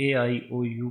AIOU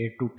8 to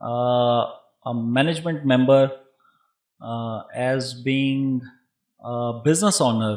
a management member, as being a business owner,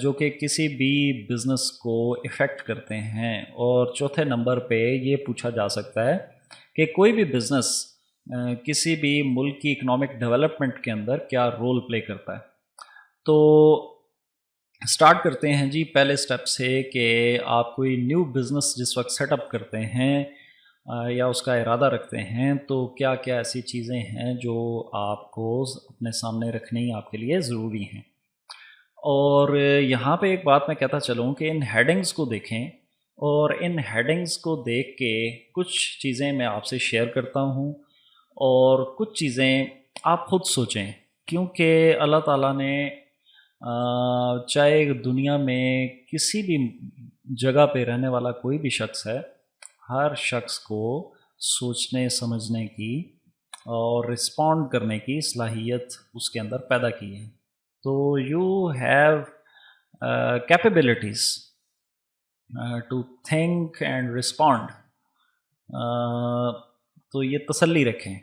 جو کہ کسی بھی بزنس کو افیکٹ کرتے ہیں. اور چوتھے نمبر پہ یہ پوچھا جا سکتا ہے کہ کوئی بھی بزنس کسی بھی ملک کی اکنامک ڈیولپمنٹ کے اندر کیا رول پلے کرتا ہے. تو سٹارٹ کرتے ہیں جی پہلے سٹیپ سے کہ آپ کوئی نیو بزنس جس وقت سیٹ اپ کرتے ہیں یا اس کا ارادہ رکھتے ہیں تو کیا کیا ایسی چیزیں ہیں جو آپ کو اپنے سامنے رکھنی آپ کے لیے ضروری ہیں. اور یہاں پہ ایک بات میں کہتا چلوں کہ ان ہیڈنگز کو دیکھیں اور ان ہیڈنگز کو دیکھ کے کچھ چیزیں میں آپ سے شیئر کرتا ہوں اور کچھ چیزیں آپ خود سوچیں، کیونکہ اللہ تعالیٰ نے چاہے دنیا میں کسی بھی جگہ پہ رہنے والا کوئی بھی شخص ہے، ہر شخص کو سوچنے سمجھنے کی اور رسپونڈ کرنے کی صلاحیت اس کے اندر پیدا کی ہے. تو you have capabilities to think and respond. تو یہ تسلی رکھیں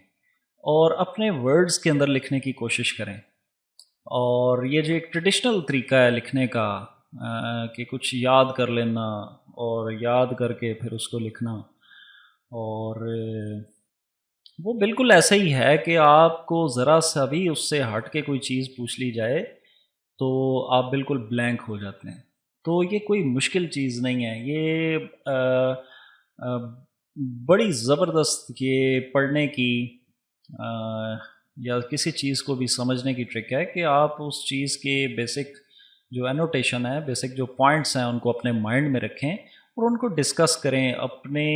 اور اپنے ورڈز کے اندر لکھنے کی کوشش کریں. اور یہ جو ایک ٹریڈیشنل طریقہ ہے لکھنے کا کہ کچھ یاد کر لینا اور یاد کر کے پھر اس کو لکھنا، اور وہ بالکل ایسا ہی ہے کہ آپ کو ذرا سا بھی اس سے ہٹ کے کوئی چیز پوچھ لی جائے تو آپ بالکل بلینک ہو جاتے ہیں. تو یہ کوئی مشکل چیز نہیں ہے، یہ بڑی زبردست یہ پڑھنے کی یا کسی چیز کو بھی سمجھنے کی ٹرک ہے کہ آپ اس چیز کے بیسک جو انوٹیشن ہے، بیسک جو پوائنٹس ہیں ان کو اپنے مائنڈ میں رکھیں اور ان کو ڈسکس کریں. اپنے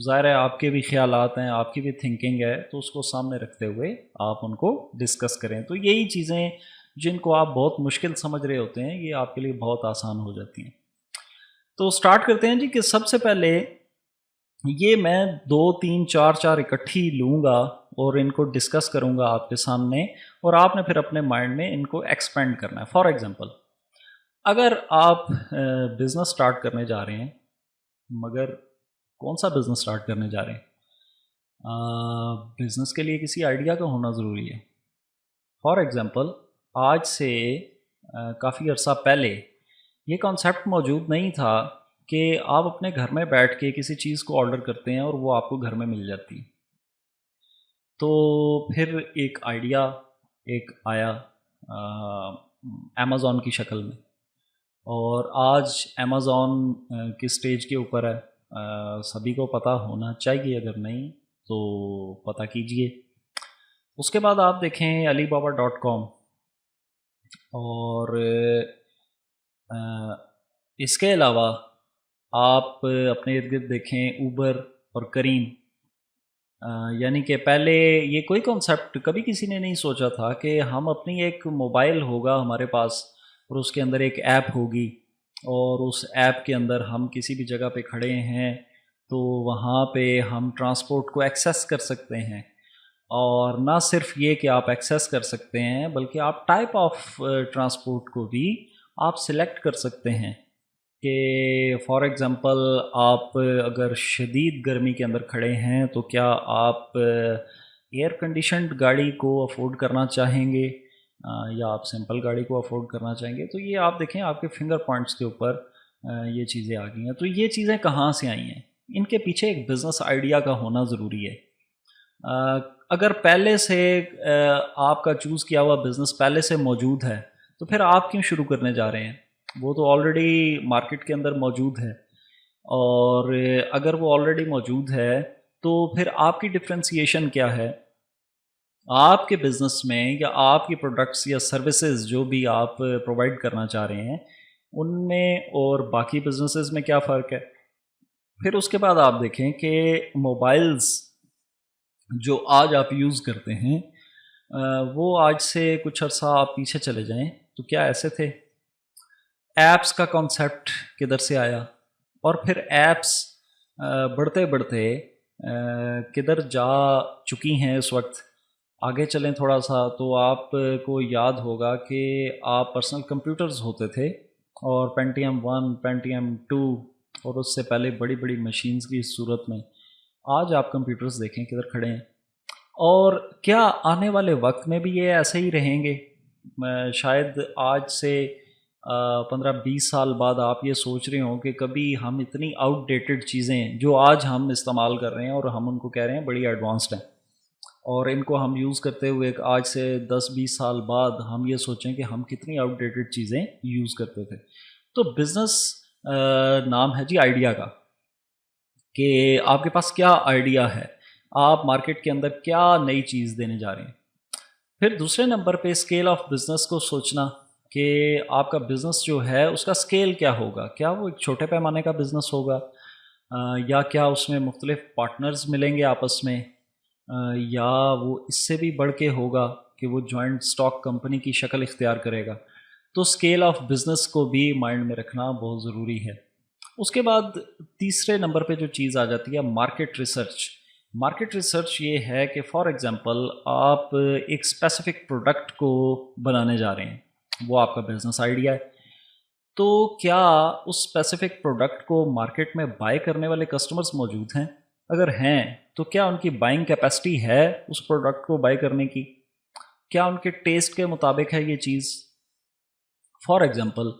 ظاہر ہے آپ کے بھی خیالات ہیں، آپ کی بھی تھنکنگ ہے، تو اس کو سامنے رکھتے ہوئے آپ ان کو ڈسکس کریں. تو یہی چیزیں جن کو آپ بہت مشکل سمجھ رہے ہوتے ہیں یہ آپ کے لیے بہت آسان ہو جاتی ہیں. تو سٹارٹ کرتے ہیں جی کہ سب سے پہلے یہ میں 2 3 4 4 اکٹھی لوں گا اور ان کو ڈسکس کروں گا آپ کے سامنے، اور آپ نے پھر اپنے مائنڈ میں ان کو ایکسپینڈ کرنا ہے. فار ایگزامپل، اگر آپ بزنس سٹارٹ کرنے جا رہے ہیں، مگر کون سا بزنس سٹارٹ کرنے جا رہے ہیں؟ بزنس کے لیے کسی آئیڈیا کا ہونا ضروری ہے. فار ایگزامپل، آج سے کافی عرصہ پہلے یہ کانسیپٹ موجود نہیں تھا کہ آپ اپنے گھر میں بیٹھ کے کسی چیز کو آرڈر کرتے ہیں اور وہ آپ کو گھر میں مل جاتی ہے. تو پھر ایک آئیڈیا آیا امیزون کی شکل میں، اور آج امیزون کس سٹیج کے اوپر ہے سبھی کو پتہ ہونا چاہیے، اگر نہیں تو پتہ کیجئے. اس کے بعد آپ دیکھیں alibaba.com، اور اس کے علاوہ آپ اپنے ارد گرد دیکھیں اوبر اور کریم. یعنی کہ پہلے یہ کوئی کانسیپٹ کبھی کسی نے نہیں سوچا تھا کہ ہم اپنی ایک موبائل ہوگا ہمارے پاس اور اس کے اندر ایک ایپ ہوگی، اور اس ایپ کے اندر ہم کسی بھی جگہ پہ کھڑے ہیں تو وہاں پہ ہم ٹرانسپورٹ کو ایکسیس کر سکتے ہیں. اور نہ صرف یہ کہ آپ ایکسیس کر سکتے ہیں بلکہ آپ ٹائپ آف ٹرانسپورٹ کو بھی آپ سلیکٹ کر سکتے ہیں کہ فار ایگزامپل آپ اگر شدید گرمی کے اندر کھڑے ہیں تو کیا آپ ایئر کنڈیشنڈ گاڑی کو افورڈ کرنا چاہیں گے یا آپ سمپل گاڑی کو افورڈ کرنا چاہیں گے. تو یہ آپ دیکھیں آپ کے فنگر پوائنٹس کے اوپر یہ چیزیں آ گئی ہیں. تو یہ چیزیں کہاں سے آئی ہیں؟ ان کے پیچھے ایک بزنس آئیڈیا کا ہونا ضروری ہے. اگر پہلے سے آپ کا چوز کیا ہوا بزنس پہلے سے موجود ہے تو پھر آپ کیوں شروع کرنے جا رہے ہیں؟ وہ تو آلریڈی مارکیٹ کے اندر موجود ہے، اور اگر وہ آلریڈی موجود ہے تو پھر آپ کی ڈفرینسیشن کیا ہے آپ کے بزنس میں، یا آپ کی پروڈکٹس یا سروسز جو بھی آپ پرووائڈ کرنا چاہ رہے ہیں ان میں اور باقی بزنسز میں کیا فرق ہے. پھر اس کے بعد آپ دیکھیں کہ موبائلز جو آج آپ یوز کرتے ہیں وہ آج سے کچھ عرصہ آپ پیچھے چلے جائیں تو کیا ایسے تھے؟ ایپس کا کانسیپٹ کدھر سے آیا، اور پھر ایپس بڑھتے بڑھتے کدھر جا چکی ہیں اس وقت. آگے چلیں تھوڑا سا تو آپ کو یاد ہوگا کہ آپ پرسنل کمپیوٹرز ہوتے تھے، اور پینٹیم 1 پینٹیم 2 اور اس سے پہلے بڑی بڑی مشینز کی صورت میں آج آپ کمپیوٹرز دیکھیں کدھر کھڑے ہیں. اور کیا آنے والے وقت میں بھی یہ ایسے ہی رہیں گے؟ شاید آج سے 15-20 سال بعد آپ یہ سوچ رہے ہوں کہ کبھی ہم اتنی آؤٹ ڈیٹڈ چیزیں جو آج ہم استعمال کر رہے ہیں اور ہم ان کو کہہ رہے ہیں بڑی ایڈوانسڈ ہیں، اور ان کو ہم یوز کرتے ہوئے آج سے 10-20 سال بعد ہم یہ سوچیں کہ ہم کتنی آؤٹ ڈیٹڈ چیزیں یوز کرتے تھے۔ تو بزنس نام ہے جی آئیڈیا کا، کہ آپ کے پاس کیا آئیڈیا ہے، آپ مارکیٹ کے اندر کیا نئی چیز دینے جا رہے ہیں۔ پھر دوسرے نمبر پہ اسکیل آف بزنس کو سوچنا کہ آپ کا بزنس جو ہے اس کا اسکیل کیا ہوگا، کیا وہ ایک چھوٹے پیمانے کا بزنس ہوگا، یا کیا اس میں مختلف پارٹنرز ملیں گے آپس میں، یا وہ اس سے بھی بڑھ کے ہوگا کہ وہ جوائنٹ اسٹاک کمپنی کی شکل اختیار کرے گا۔ تو اسکیل آف بزنس کو بھی مائنڈ میں رکھنا بہت ضروری ہے۔ اس کے بعد تیسرے نمبر پہ جو چیز آ جاتی ہے مارکیٹ ریسرچ۔ مارکیٹ ریسرچ یہ ہے کہ فار ایگزامپل آپ ایک اسپیسیفک پروڈکٹ کو بنانے جا رہے ہیں، وہ آپ کا بزنس آئیڈیا ہے، تو کیا اس اسپیسیفک پروڈکٹ کو مارکیٹ میں بائی کرنے والے کسٹمرز موجود ہیں؟ اگر ہیں تو کیا ان کی بائنگ کیپیسٹی ہے اس پروڈکٹ کو بائی کرنے کی؟ کیا ان کے ٹیسٹ کے مطابق ہے یہ چیز؟ فار ایگزامپل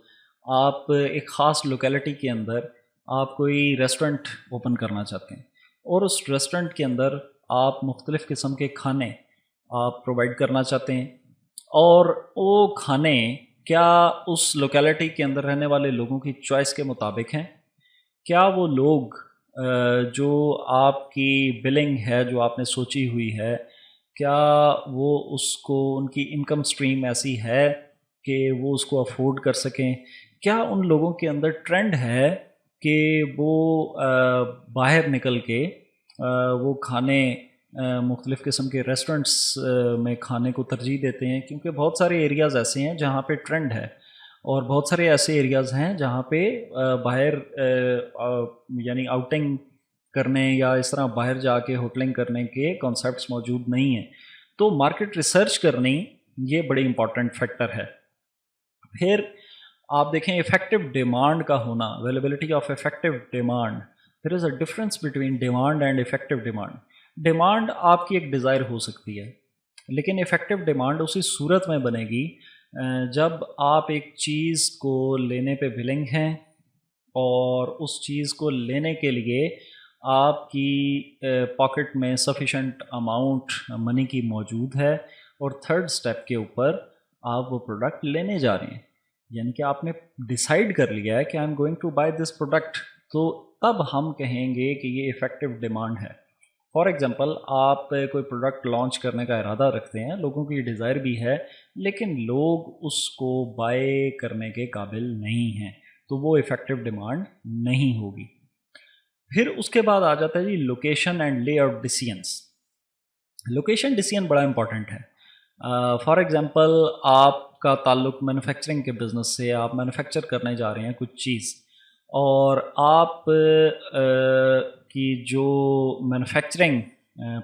آپ ایک خاص لوکیلٹی کے اندر آپ کوئی ریسٹورنٹ اوپن کرنا چاہتے ہیں، اور اس ریسٹورنٹ کے اندر آپ مختلف قسم کے کھانے آپ پرووائڈ کرنا چاہتے ہیں، اور وہ کھانے کیا اس لوکیلٹی کے اندر رہنے والے لوگوں کی چوائس کے مطابق ہیں؟ کیا وہ لوگ جو آپ کی بلنگ ہے جو آپ نے سوچی ہوئی ہے، کیا وہ اس کو ان کی انکم سٹریم ایسی ہے کہ وہ اس کو افورڈ کر سکیں؟ کیا ان لوگوں کے اندر ٹرینڈ ہے کہ وہ باہر نکل کے وہ کھانے مختلف قسم کے ریسٹورنٹس میں کھانے کو ترجیح دیتے ہیں؟ کیونکہ بہت سارے ایریاز ایسے ہیں جہاں پہ ٹرینڈ ہے، اور بہت سارے ایسے ایریاز ہیں جہاں پہ باہر یعنی آؤٹنگ کرنے یا اس طرح باہر جا کے ہوٹلنگ کرنے کے کانسیپٹس موجود نہیں ہیں۔ تو مارکیٹ ریسرچ کرنی یہ بڑی امپورٹنٹ فیکٹر ہے۔ پھر آپ دیکھیں افیکٹو ڈیمانڈ کا ہونا، availability of effective demand. There is a difference between demand and effective demand. Demand آپ کی ایک ڈیزائر ہو سکتی ہے، لیکن افیکٹو ڈیمانڈ اسی صورت میں بنے گی جب آپ ایک چیز کو لینے پہ ولنگ ہیں، اور اس چیز کو لینے کے لیے آپ کی پاکٹ میں سفیشینٹ اماؤنٹ منی کی موجود ہے، اور تھرڈ سٹیپ کے اوپر آپ وہ پروڈکٹ لینے جا رہے ہیں، یعنی کہ آپ نے ڈیسائیڈ کر لیا ہے کہ I am going to buy this product, تو تب ہم کہیں گے کہ یہ افیکٹو ڈیمانڈ ہے۔ فار ایگزامپل آپ کوئی پروڈکٹ لانچ کرنے کا ارادہ رکھتے ہیں، لوگوں کی ڈیزائر بھی ہے، لیکن لوگ اس کو بائی کرنے کے قابل نہیں ہیں، تو وہ افیکٹو ڈیمانڈ نہیں ہوگی۔ پھر اس کے بعد آ جاتا ہے جی location and layout decisions. Location decision بڑا امپورٹنٹ ہے۔ فار ایگزامپل آپ کا تعلق مینوفیکچرنگ کے بزنس سے، آپ مینوفیکچر کرنے جا رہے ہیں کچھ چیز، اور آپ کی جو مینوفیکچرنگ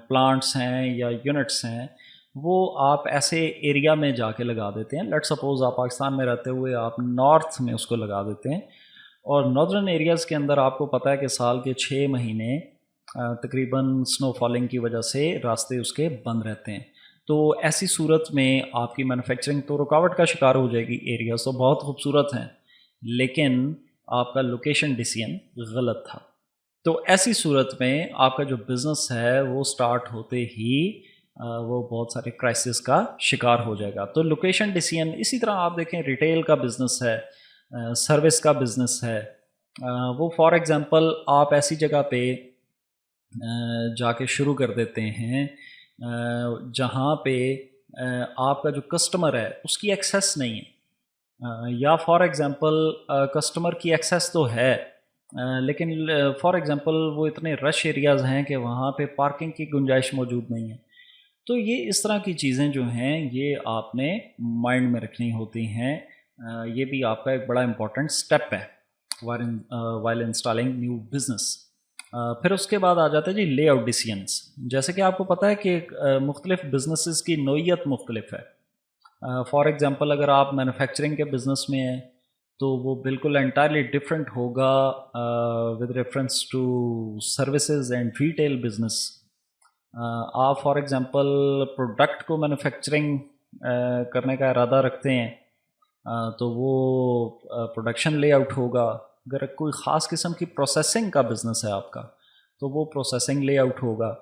پلانٹس ہیں یا یونٹس ہیں وہ آپ ایسے ایریا میں جا کے لگا دیتے ہیں۔ لیٹ سپوز آپ پاکستان میں رہتے ہوئے آپ نارتھ میں اس کو لگا دیتے ہیں، اور ناردرن ایریاز کے اندر آپ کو پتہ ہے کہ سال کے 6 مہینے تقریباً سنو فالنگ کی وجہ سے راستے اس کے بند رہتے ہیں، تو ایسی صورت میں آپ کی مینوفیکچرنگ تو رکاوٹ کا شکار ہو جائے گی۔ ایریاز تو بہت خوبصورت ہیں، لیکن آپ کا لوکیشن ڈیسیژن غلط تھا، تو ایسی صورت میں آپ کا جو بزنس ہے وہ سٹارٹ ہوتے ہی وہ بہت سارے کرائسس کا شکار ہو جائے گا۔ تو لوکیشن ڈیسیژن، اسی طرح آپ دیکھیں ریٹیل کا بزنس ہے، سروس کا بزنس ہے، وہ فار ایگزامپل آپ ایسی جگہ پہ جا کے شروع کر دیتے ہیں جہاں پہ آپ کا جو کسٹمر ہے اس کی ایکسیس نہیں ہے، یا فار ایگزامپل کسٹمر کی ایکسیس تو ہے لیکن فار ایگزامپل وہ اتنے رش ایریاز ہیں کہ وہاں پہ پارکنگ کی گنجائش موجود نہیں ہے۔ تو یہ اس طرح کی چیزیں جو ہیں یہ آپ نے مائنڈ میں رکھنی ہوتی ہیں، یہ بھی آپ کا ایک بڑا امپورٹنٹ سٹیپ ہے وائل انسٹالنگ نیو بزنس۔ پھر اس کے بعد آ جاتا ہے جی لے آؤٹ ڈیسیژنس۔ جیسے کہ آپ کو پتہ ہے کہ مختلف بزنسز کی نوعیت مختلف ہے۔ فار ایگزامپل اگر آپ مینوفیکچرنگ کے بزنس میں ہیں تو وہ بالکل انٹائرلی ڈفرینٹ ہوگا with reference to services and retail business. آپ فار ایگزامپل پروڈکٹ کو مینوفیکچرنگ کرنے کا ارادہ رکھتے ہیں تو وہ پروڈکشن لے آؤٹ ہوگا. اگر کوئی خاص قسم کی پروسیسنگ کا بزنس ہے آپ کا تو وہ پروسیسنگ لے آؤٹ ہوگا.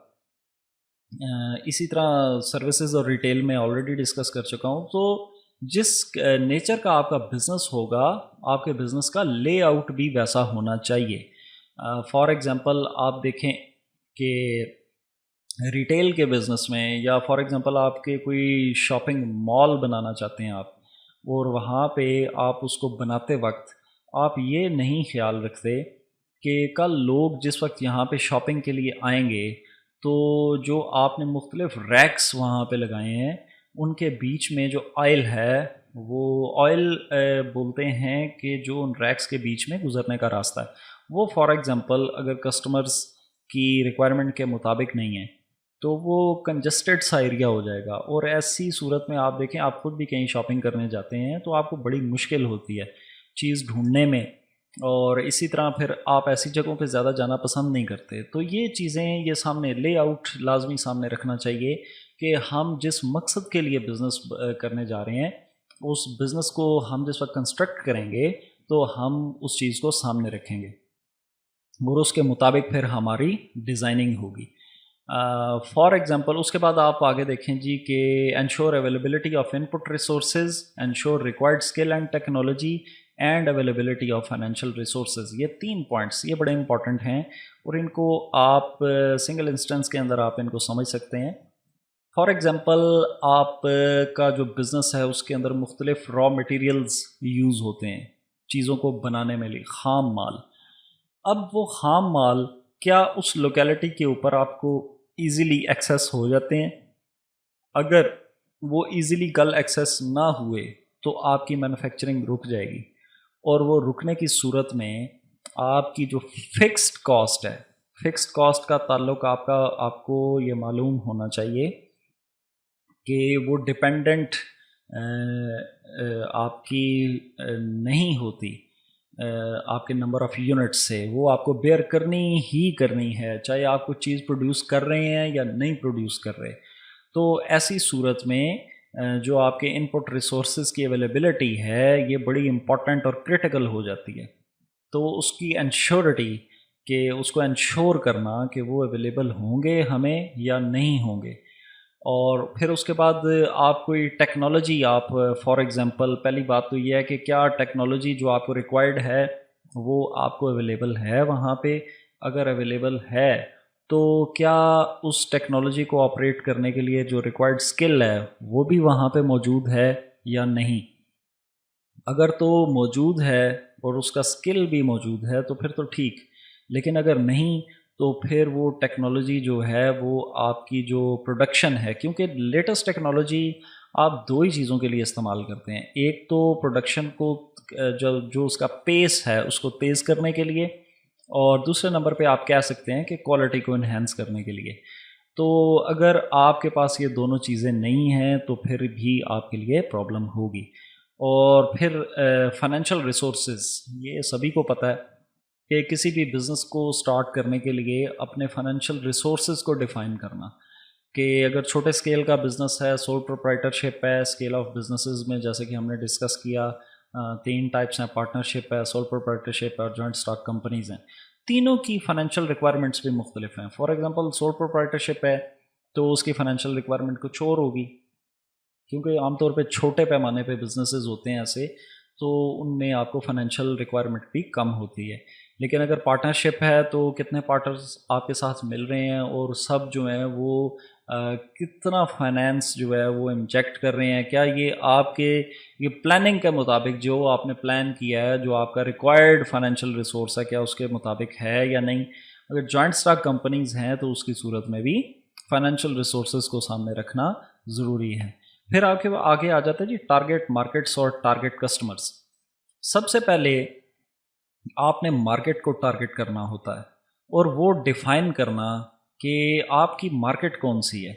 اسی طرح سروسز اور ریٹیل میں آلریڈی ڈسکس کر چکا ہوں. تو جس نیچر کا آپ کا بزنس ہوگا آپ کے بزنس کا لے آؤٹ بھی ویسا ہونا چاہیے. فار ایگزامپل آپ دیکھیں کہ ریٹیل کے بزنس میں یا فار ایگزامپل آپ کے کوئی شاپنگ مال بنانا چاہتے ہیں آپ، اور وہاں پہ آپ اس کو بناتے وقت آپ یہ نہیں خیال رکھتے کہ کل لوگ جس وقت یہاں پہ شاپنگ کے لیے آئیں گے تو جو آپ نے مختلف ریکس وہاں پہ لگائے ہیں ان کے بیچ میں جو آئل ہے وہ آئل بولتے ہیں کہ جو ان ریکس کے بیچ میں گزرنے کا راستہ ہے وہ فار ایگزامپل اگر کسٹمرز کی ریکوائرمنٹ کے مطابق نہیں ہے تو وہ کنجسٹڈ سا ایریا ہو جائے گا. اور ایسی صورت میں آپ دیکھیں آپ خود بھی کہیں شاپنگ کرنے جاتے ہیں تو آپ کو بڑی مشکل ہوتی ہے چیز ڈھونڈنے میں، اور اسی طرح پھر آپ ایسی جگہوں پہ زیادہ جانا پسند نہیں کرتے. تو یہ چیزیں یہ سامنے لے آؤٹ لازمی سامنے رکھنا چاہیے کہ ہم جس مقصد کے لیے بزنس کرنے جا رہے ہیں اس بزنس کو ہم جس وقت کنسٹرکٹ کریں گے تو ہم اس چیز کو سامنے رکھیں گے اور اس کے مطابق پھر ہماری ڈیزائننگ ہوگی. فار ایگزامپل اس کے بعد آپ آگے دیکھیں جی کہ ensure availability of in put resources, ensure required skill and technology and availability of financial resources. یہ 3 پوائنٹس یہ بڑے امپورٹنٹ ہیں اور ان کو آپ سنگل انسٹنس کے اندر آپ ان کو سمجھ سکتے ہیں. فار ایگزامپل آپ کا جو بزنس ہے اس کے اندر مختلف را مٹیریلز یوز ہوتے ہیں چیزوں کو بنانے میں لیے، خام مال. اب وہ خام مال کیا اس لوکیلٹی کے اوپر آپ کو ایزیلی ایکسیس ہو جاتے ہیں؟ اگر وہ ایزیلی کل ایکسیس نہ ہوئے تو آپ کی مینوفیکچرنگ رک جائے گی، اور وہ رکنے کی صورت میں آپ کی جو فکسڈ کاسٹ ہے، فکسڈ کاسٹ کا تعلق آپ کو یہ معلوم ہونا چاہیے کہ وہ ڈپینڈنٹ آپ کی نہیں ہوتی آپ کے نمبر آف یونٹس سے، وہ آپ کو بیئر کرنی ہی کرنی ہے چاہے آپ کو چیز پروڈیوس کر رہے ہیں یا نہیں پروڈیوس کر رہے. تو ایسی صورت میں جو آپ کے ان پٹ ریسورسز کی اویلیبلٹی ہے یہ بڑی امپورٹنٹ اور کرٹیکل ہو جاتی ہے. تو اس کی انشورٹی کہ اس کو انشور کرنا کہ وہ اویلیبل ہوں گے ہمیں یا نہیں ہوں گے. اور پھر اس کے بعد آپ کوئی ٹیکنالوجی آپ فار ایگزامپل پہلی بات تو یہ ہے کہ کیا ٹیکنالوجی جو آپ کو ریکوائرڈ ہے وہ آپ کو اویلیبل ہے وہاں پہ. اگر اویلیبل ہے تو کیا اس ٹیکنالوجی کو آپریٹ کرنے کے لیے جو ریکوائرڈ اسکل ہے وہ بھی وہاں پہ موجود ہے یا نہیں. اگر تو موجود ہے اور اس کا اسکل بھی موجود ہے تو پھر تو ٹھیک، لیکن اگر نہیں تو پھر وہ ٹیکنالوجی جو ہے وہ آپ کی جو پروڈکشن ہے، کیونکہ لیٹسٹ ٹیکنالوجی آپ 2 ہی چیزوں کے لیے استعمال کرتے ہیں. ایک تو پروڈکشن کو جو اس کا پیس ہے اس کو تیز کرنے کے لیے، اور دوسرے نمبر پہ آپ کہہ سکتے ہیں کہ کوالٹی کو انہینس کرنے کے لیے. تو اگر آپ کے پاس یہ دونوں چیزیں نہیں ہیں تو پھر بھی آپ کے لیے پرابلم ہوگی. اور پھر فائنینشیل ریسورسز، یہ سبھی کو پتہ ہے کہ کسی بھی بزنس کو سٹارٹ کرنے کے لیے اپنے فائنینشیل ریسورسز کو ڈیفائن کرنا کہ اگر چھوٹے اسکیل کا بزنس ہے، سول پروپرائٹرشپ ہے، اسکیل آف بزنسز میں جیسے کہ ہم نے ڈسکس کیا 3 ٹائپس ہیں، پارٹنرشپ ہے، سول پروپرائٹرشپ اور جوائنٹ اسٹاک کمپنیز ہیں. تینوں کی فائنینشیل ریکوائرمنٹس بھی مختلف ہیں. فار ایگزامپل سول پروپرائٹرشپ ہے تو اس کی فائنینشیل ریکوائرمنٹ کچھ اور ہوگی، کیونکہ عام طور پہ چھوٹے پیمانے پہ بزنسز ہوتے ہیں ایسے، تو ان میں آپ کو فائنینشیل ریکوائرمنٹ بھی کم ہوتی ہے. لیکن اگر پارٹنرشپ ہے تو کتنے پارٹنرز آپ کے ساتھ مل رہے ہیں اور سب جو ہیں وہ کتنا فائنینس جو ہے وہ انجیکٹ کر رہے ہیں، کیا یہ آپ کے یہ پلاننگ کے مطابق جو آپ نے پلان کیا ہے جو آپ کا ریکوائرڈ فائنینشیل ریسورس ہے کیا اس کے مطابق ہے یا نہیں. اگر جوائنٹ اسٹاک کمپنیز ہیں تو اس کی صورت میں بھی فائنینشیل ریسورسز کو سامنے رکھنا ضروری ہے. پھر آپ کے آگے آ جاتا ہے جی ٹارگیٹ مارکیٹس اور ٹارگیٹ کسٹمرز. سب سے پہلے آپ نے مارکیٹ کو ٹارگیٹ کرنا ہوتا ہے اور وہ ڈیفائن کرنا کہ آپ کی مارکیٹ کون سی ہے.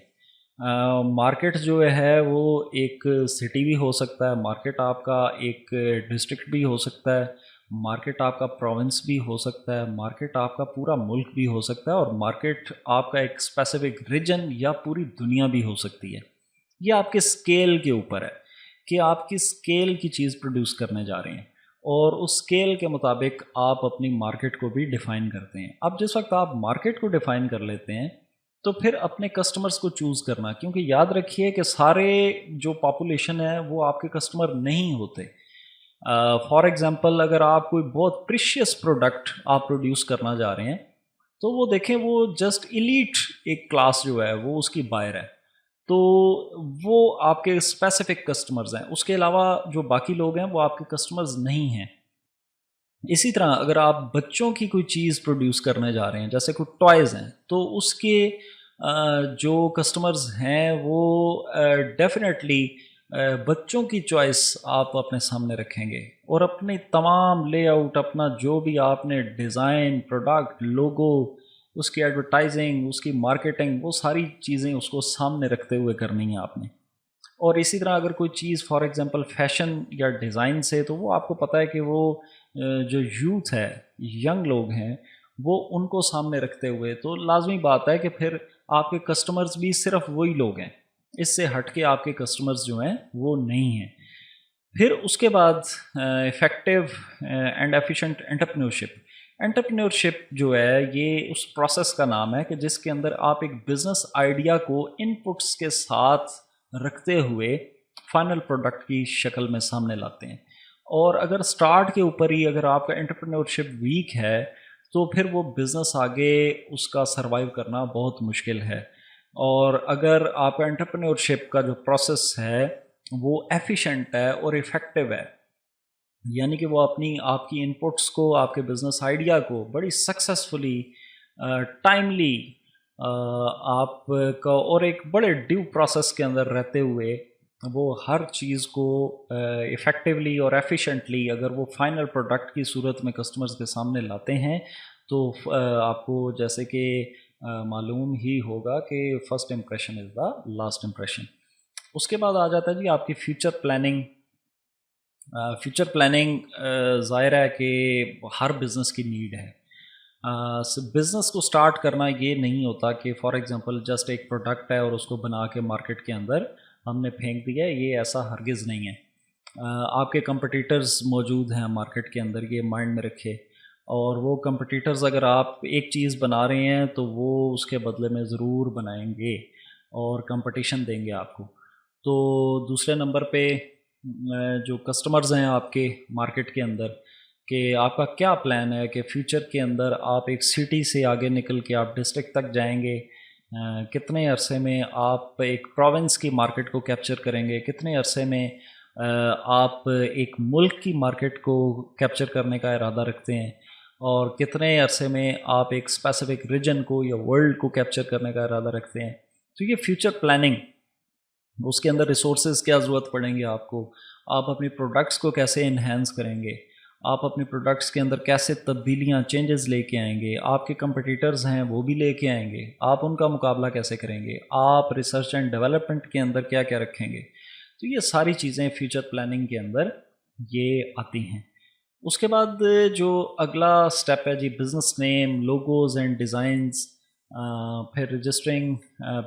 مارکیٹ جو ہے وہ ایک سٹی بھی ہو سکتا ہے، مارکیٹ آپ کا ایک ڈسٹرکٹ بھی ہو سکتا ہے، مارکیٹ آپ کا پروونس بھی ہو سکتا ہے، مارکیٹ آپ کا پورا ملک بھی ہو سکتا ہے، اور مارکیٹ آپ کا ایک اسپیسیفک ریجن یا پوری دنیا بھی ہو سکتی ہے. یہ آپ کے سکیل کے اوپر ہے کہ آپ کس سکیل کی چیز پروڈیوس کرنے جا رہے ہیں، اور اس سکیل کے مطابق آپ اپنی مارکیٹ کو بھی ڈیفائن کرتے ہیں۔ اب جس وقت آپ مارکیٹ کو ڈیفائن کر لیتے ہیں تو پھر اپنے کسٹمرز کو چوز کرنا، کیونکہ یاد رکھیے کہ سارے جو پاپولیشن ہے وہ آپ کے کسٹمر نہیں ہوتے۔ فار ایگزامپل اگر آپ کوئی بہت پریشیس پروڈکٹ آپ پروڈیوس کرنا جا رہے ہیں تو وہ دیکھیں وہ جسٹ ایلیٹ ایک کلاس جو ہے وہ اس کی بائر ہے، تو وہ آپ کے اسپیسیفک کسٹمرز ہیں، اس کے علاوہ جو باقی لوگ ہیں وہ آپ کے کسٹمرز نہیں ہیں۔ اسی طرح اگر آپ بچوں کی کوئی چیز پروڈیوس کرنے جا رہے ہیں، جیسے کوئی ٹوائز ہیں، تو اس کے جو کسٹمرز ہیں وہ ڈیفینیٹلی بچوں کی چوائس آپ اپنے سامنے رکھیں گے، اور اپنی تمام لے آؤٹ، اپنا جو بھی آپ نے ڈیزائن، پروڈکٹ، لوگو، اس کی ایڈورٹائزنگ، اس کی مارکیٹنگ، وہ ساری چیزیں اس کو سامنے رکھتے ہوئے کرنی ہیں آپ نے۔ اور اسی طرح اگر کوئی چیز فار ایگزامپل فیشن یا ڈیزائن سے، تو وہ آپ کو پتہ ہے کہ وہ جو یوتھ ہے، ینگ لوگ ہیں، وہ ان کو سامنے رکھتے ہوئے تو لازمی بات ہے کہ پھر آپ کے کسٹمرز بھی صرف وہی لوگ ہیں، اس سے ہٹ کے آپ کے کسٹمرز جو ہیں وہ نہیں ہیں۔ پھر اس کے بعد افیکٹو اینڈ ایفیشینٹ انٹرپرینورشپ جو ہے یہ اس پروسیس کا نام ہے کہ جس کے اندر آپ ایک بزنس آئیڈیا کو ان پٹس کے ساتھ رکھتے ہوئے فائنل پروڈکٹ کی شکل میں سامنے لاتے ہیں۔ اور اگر سٹارٹ کے اوپر ہی اگر آپ کا انٹرپرینورشپ ویک ہے تو پھر وہ بزنس آگے اس کا سروائیو کرنا بہت مشکل ہے۔ اور اگر آپ کا انٹرپرینورشپ کا جو پروسیس ہے وہ ایفیشینٹ ہے اور افیکٹو ہے، یعنی کہ وہ آپ کی انپٹس کو، آپ کے بزنس آئیڈیا کو بڑی سکسیسفلی، ٹائملی آپ کا، اور ایک بڑے ڈیو پروسیس کے اندر رہتے ہوئے وہ ہر چیز کو افیکٹولی اور ایفیشینٹلی اگر وہ فائنل پروڈکٹ کی صورت میں کسٹمرز کے سامنے لاتے ہیں تو آپ کو جیسے کہ معلوم ہی ہوگا کہ first impression is the last impression. اس کے بعد آ جاتا ہے جی آپ کی فیوچر پلاننگ۔ فیوچر پلاننگ ظاہر ہے کہ ہر بزنس کی نیڈ ہے۔ بزنس کو سٹارٹ کرنا یہ نہیں ہوتا کہ فار ایگزامپل جسٹ ایک پروڈکٹ ہے اور اس کو بنا کے مارکیٹ کے اندر ہم نے پھینک دیا ہے، یہ ایسا ہرگز نہیں ہے۔ آپ کے کمپٹیٹرز موجود ہیں مارکیٹ کے اندر، یہ مائنڈ میں رکھے، اور وہ کمپٹیٹرز اگر آپ ایک چیز بنا رہے ہیں تو وہ اس کے بدلے میں ضرور بنائیں گے اور کمپٹیشن دیں گے آپ کو۔ تو دوسرے نمبر پہ جو کسٹمرز ہیں آپ کے مارکیٹ کے اندر، کہ آپ کا کیا پلان ہے کہ فیوچر کے اندر آپ ایک سٹی سے آگے نکل کے آپ ڈسٹرکٹ تک جائیں گے، کتنے عرصے میں آپ ایک پروونس کی مارکیٹ کو کیپچر کریں گے، کتنے عرصے میں آپ ایک ملک کی مارکیٹ کو کیپچر کرنے کا ارادہ رکھتے ہیں، اور کتنے عرصے میں آپ ایک اسپیسیفک ریجن کو یا ورلڈ کو کیپچر کرنے کا ارادہ رکھتے ہیں۔ تو یہ فیوچر پلاننگ، اس کے اندر ریسورسز کیا ضرورت پڑیں گے آپ کو، آپ اپنی پروڈکٹس کو کیسے انہینس کریں گے، آپ اپنی پروڈکٹس کے اندر کیسے تبدیلیاں، چینجز لے کے آئیں گے، آپ کے کمپٹیٹرز ہیں وہ بھی لے کے آئیں گے، آپ ان کا مقابلہ کیسے کریں گے، آپ ریسرچ اینڈ ڈیولپمنٹ کے اندر کیا کیا رکھیں گے۔ تو یہ ساری چیزیں فیوچر پلاننگ کے اندر یہ آتی ہیں۔ اس کے بعد جو اگلا سٹیپ ہے جی business name, logos and designs, پھر registering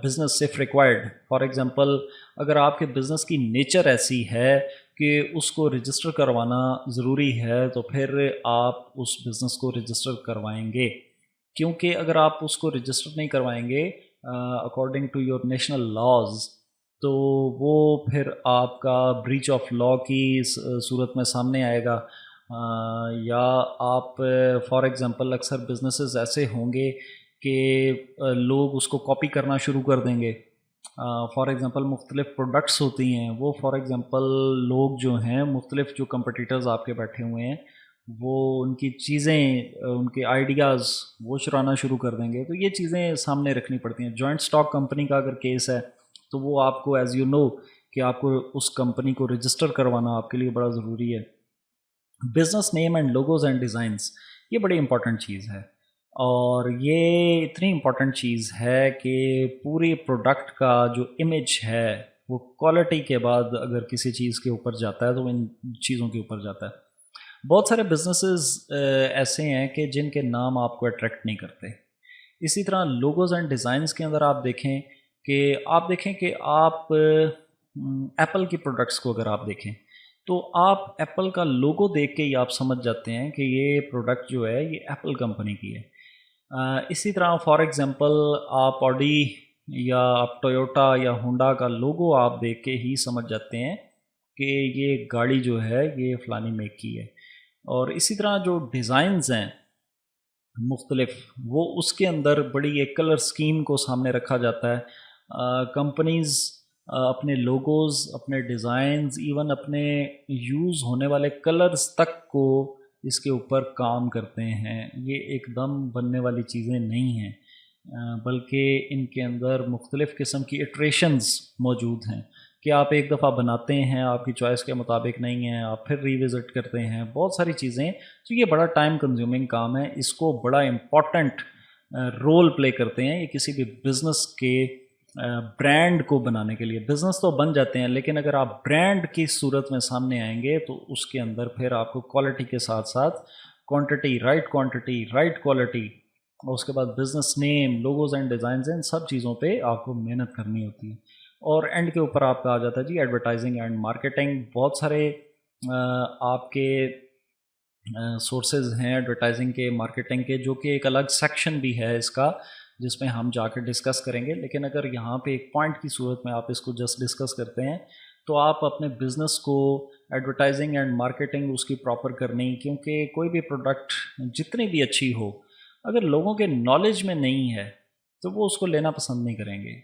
business if required. For example اگر آپ کے بزنس کی نیچر ایسی ہے کہ اس کو رجسٹر کروانا ضروری ہے تو پھر آپ اس بزنس کو رجسٹر کروائیں گے، کیونکہ اگر آپ اس کو رجسٹر نہیں کروائیں گے according to your national laws تو وہ پھر آپ کا بریچ آف لا کی صورت میں سامنے آئے گا۔ یا آپ فار ایگزامپل اکثر بزنسز ایسے ہوں گے کہ لوگ اس کو کاپی کرنا شروع کر دیں گے۔ فار ایگزامپل مختلف پروڈکٹس ہوتی ہیں، وہ فار ایگزامپل لوگ جو ہیں مختلف جو کمپٹیٹرز آپ کے بیٹھے ہوئے ہیں وہ ان کی چیزیں، ان کے آئیڈیاز وہ چرانا شروع کر دیں گے۔ تو یہ چیزیں سامنے رکھنی پڑتی ہیں۔ جوائنٹ سٹاک کمپنی کا اگر کیس ہے تو وہ آپ کو ایز یو نو کہ آپ کو اس کمپنی کو رجسٹر کروانا آپ کے لیے بڑا ضروری ہے۔ Business name and logos and designs, یہ بڑی امپورٹنٹ چیز ہے، اور یہ اتنی امپورٹنٹ چیز ہے کہ پوری پروڈکٹ کا جو امیج ہے وہ کوالٹی کے بعد اگر کسی چیز کے اوپر جاتا ہے تو ان چیزوں کے اوپر جاتا ہے۔ بہت سارے بزنسز ایسے ہیں کہ جن کے نام آپ کو اٹریکٹ نہیں کرتے۔ اسی طرح لوگوز اینڈ ڈیزائنز کے اندر آپ دیکھیں کہ آپ ایپل کی پروڈکٹس کو اگر آپ دیکھیں تو آپ ایپل کا لوگو دیکھ کے ہی آپ سمجھ جاتے ہیں کہ یہ پروڈکٹ جو ہے یہ ایپل کمپنی کی ہے. اسی طرح فار ایگزامپل آپ آڈی یا آپ ٹویوٹا یا ہونڈا کا لوگو آپ دیکھ کے ہی سمجھ جاتے ہیں کہ یہ گاڑی جو ہے یہ فلانی میک کی ہے. اور اسی طرح جو ڈیزائنز ہیں مختلف وہ اس کے اندر بڑی ایک کلر سکیم کو سامنے رکھا جاتا ہے. کمپنیز اپنے لوگوز، اپنے ڈیزائنز، ایون اپنے یوز ہونے والے کلرز تک کو اس کے اوپر کام کرتے ہیں. یہ ایک دم بننے والی چیزیں نہیں ہیں، بلکہ ان کے اندر مختلف قسم کی ایٹریشنز موجود ہیں کہ آپ ایک دفعہ بناتے ہیں، آپ کی چوائس کے مطابق نہیں ہیں، آپ پھر ریوزٹ کرتے ہیں، بہت ساری چیزیں. تو یہ بڑا ٹائم کنزیومنگ کام ہے، اس کو بڑا امپورٹنٹ رول پلے کرتے ہیں یہ کسی بھی بزنس کے برانڈ کو بنانے کے لیے. بزنس تو بن جاتے ہیں لیکن اگر آپ برانڈ کی صورت میں سامنے آئیں گے تو اس کے اندر پھر آپ کو کوالٹی کے ساتھ ساتھ کوانٹٹی، رائٹ کوالٹی، اور اس کے بعد business name, logos and designs, ان سب چیزوں پہ آپ کو محنت کرنی ہوتی ہے. اور اینڈ کے اوپر آپ کا آ جاتا ہے جی ایڈورٹائزنگ اینڈ مارکیٹنگ. بہت سارے آپ کے سورسز ہیں ایڈورٹائزنگ کے، مارکیٹنگ کے، جو کہ ایک الگ سیکشن بھی ہے اس کا جس میں ہم جا کے ڈسکس کریں گے. لیکن اگر یہاں پہ ایک پوائنٹ کی صورت میں آپ اس کو جسٹ ڈسکس کرتے ہیں تو آپ اپنے بزنس کو ایڈورٹائزنگ اینڈ مارکیٹنگ اس کی پراپر کرنی، کیونکہ کوئی بھی پروڈکٹ جتنی بھی اچھی ہو اگر لوگوں کے نالج میں نہیں ہے تو وہ اس کو لینا پسند نہیں کریں گے.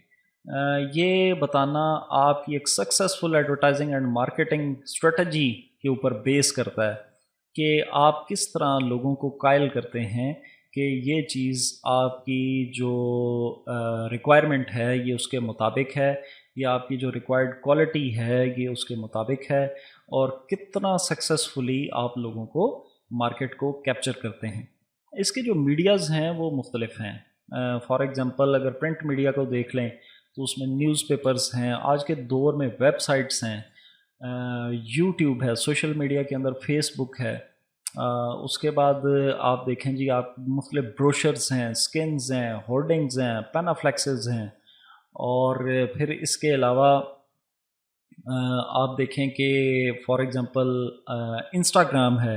یہ بتانا آپ کی ایک successful advertising and marketing strategy کے اوپر بیس کرتا ہے کہ آپ کس طرح لوگوں کو قائل کرتے ہیں کہ یہ چیز آپ کی جو ریکوائرمنٹ ہے یہ اس کے مطابق ہے، یا آپ کی جو ریکوائرڈ کوالٹی ہے یہ اس کے مطابق ہے، اور کتنا سکسیزفلی آپ لوگوں کو مارکیٹ کو کیپچر کرتے ہیں. اس کے جو میڈیاز ہیں وہ مختلف ہیں. فار ایگزامپل اگر پرنٹ میڈیا کو دیکھ لیں تو اس میں نیوز پیپرز ہیں، آج کے دور میں ویب سائٹس ہیں، یوٹیوب ہے، سوشل میڈیا کے اندر فیس بک ہے. اس کے بعد آپ دیکھیں جی آپ مختلف بروشرز ہیں، سکنز ہیں، ہورڈنگز ہیں، پینافلیکسز ہیں. اور پھر اس کے علاوہ آپ دیکھیں کہ فار ایگزامپل انسٹاگرام ہے،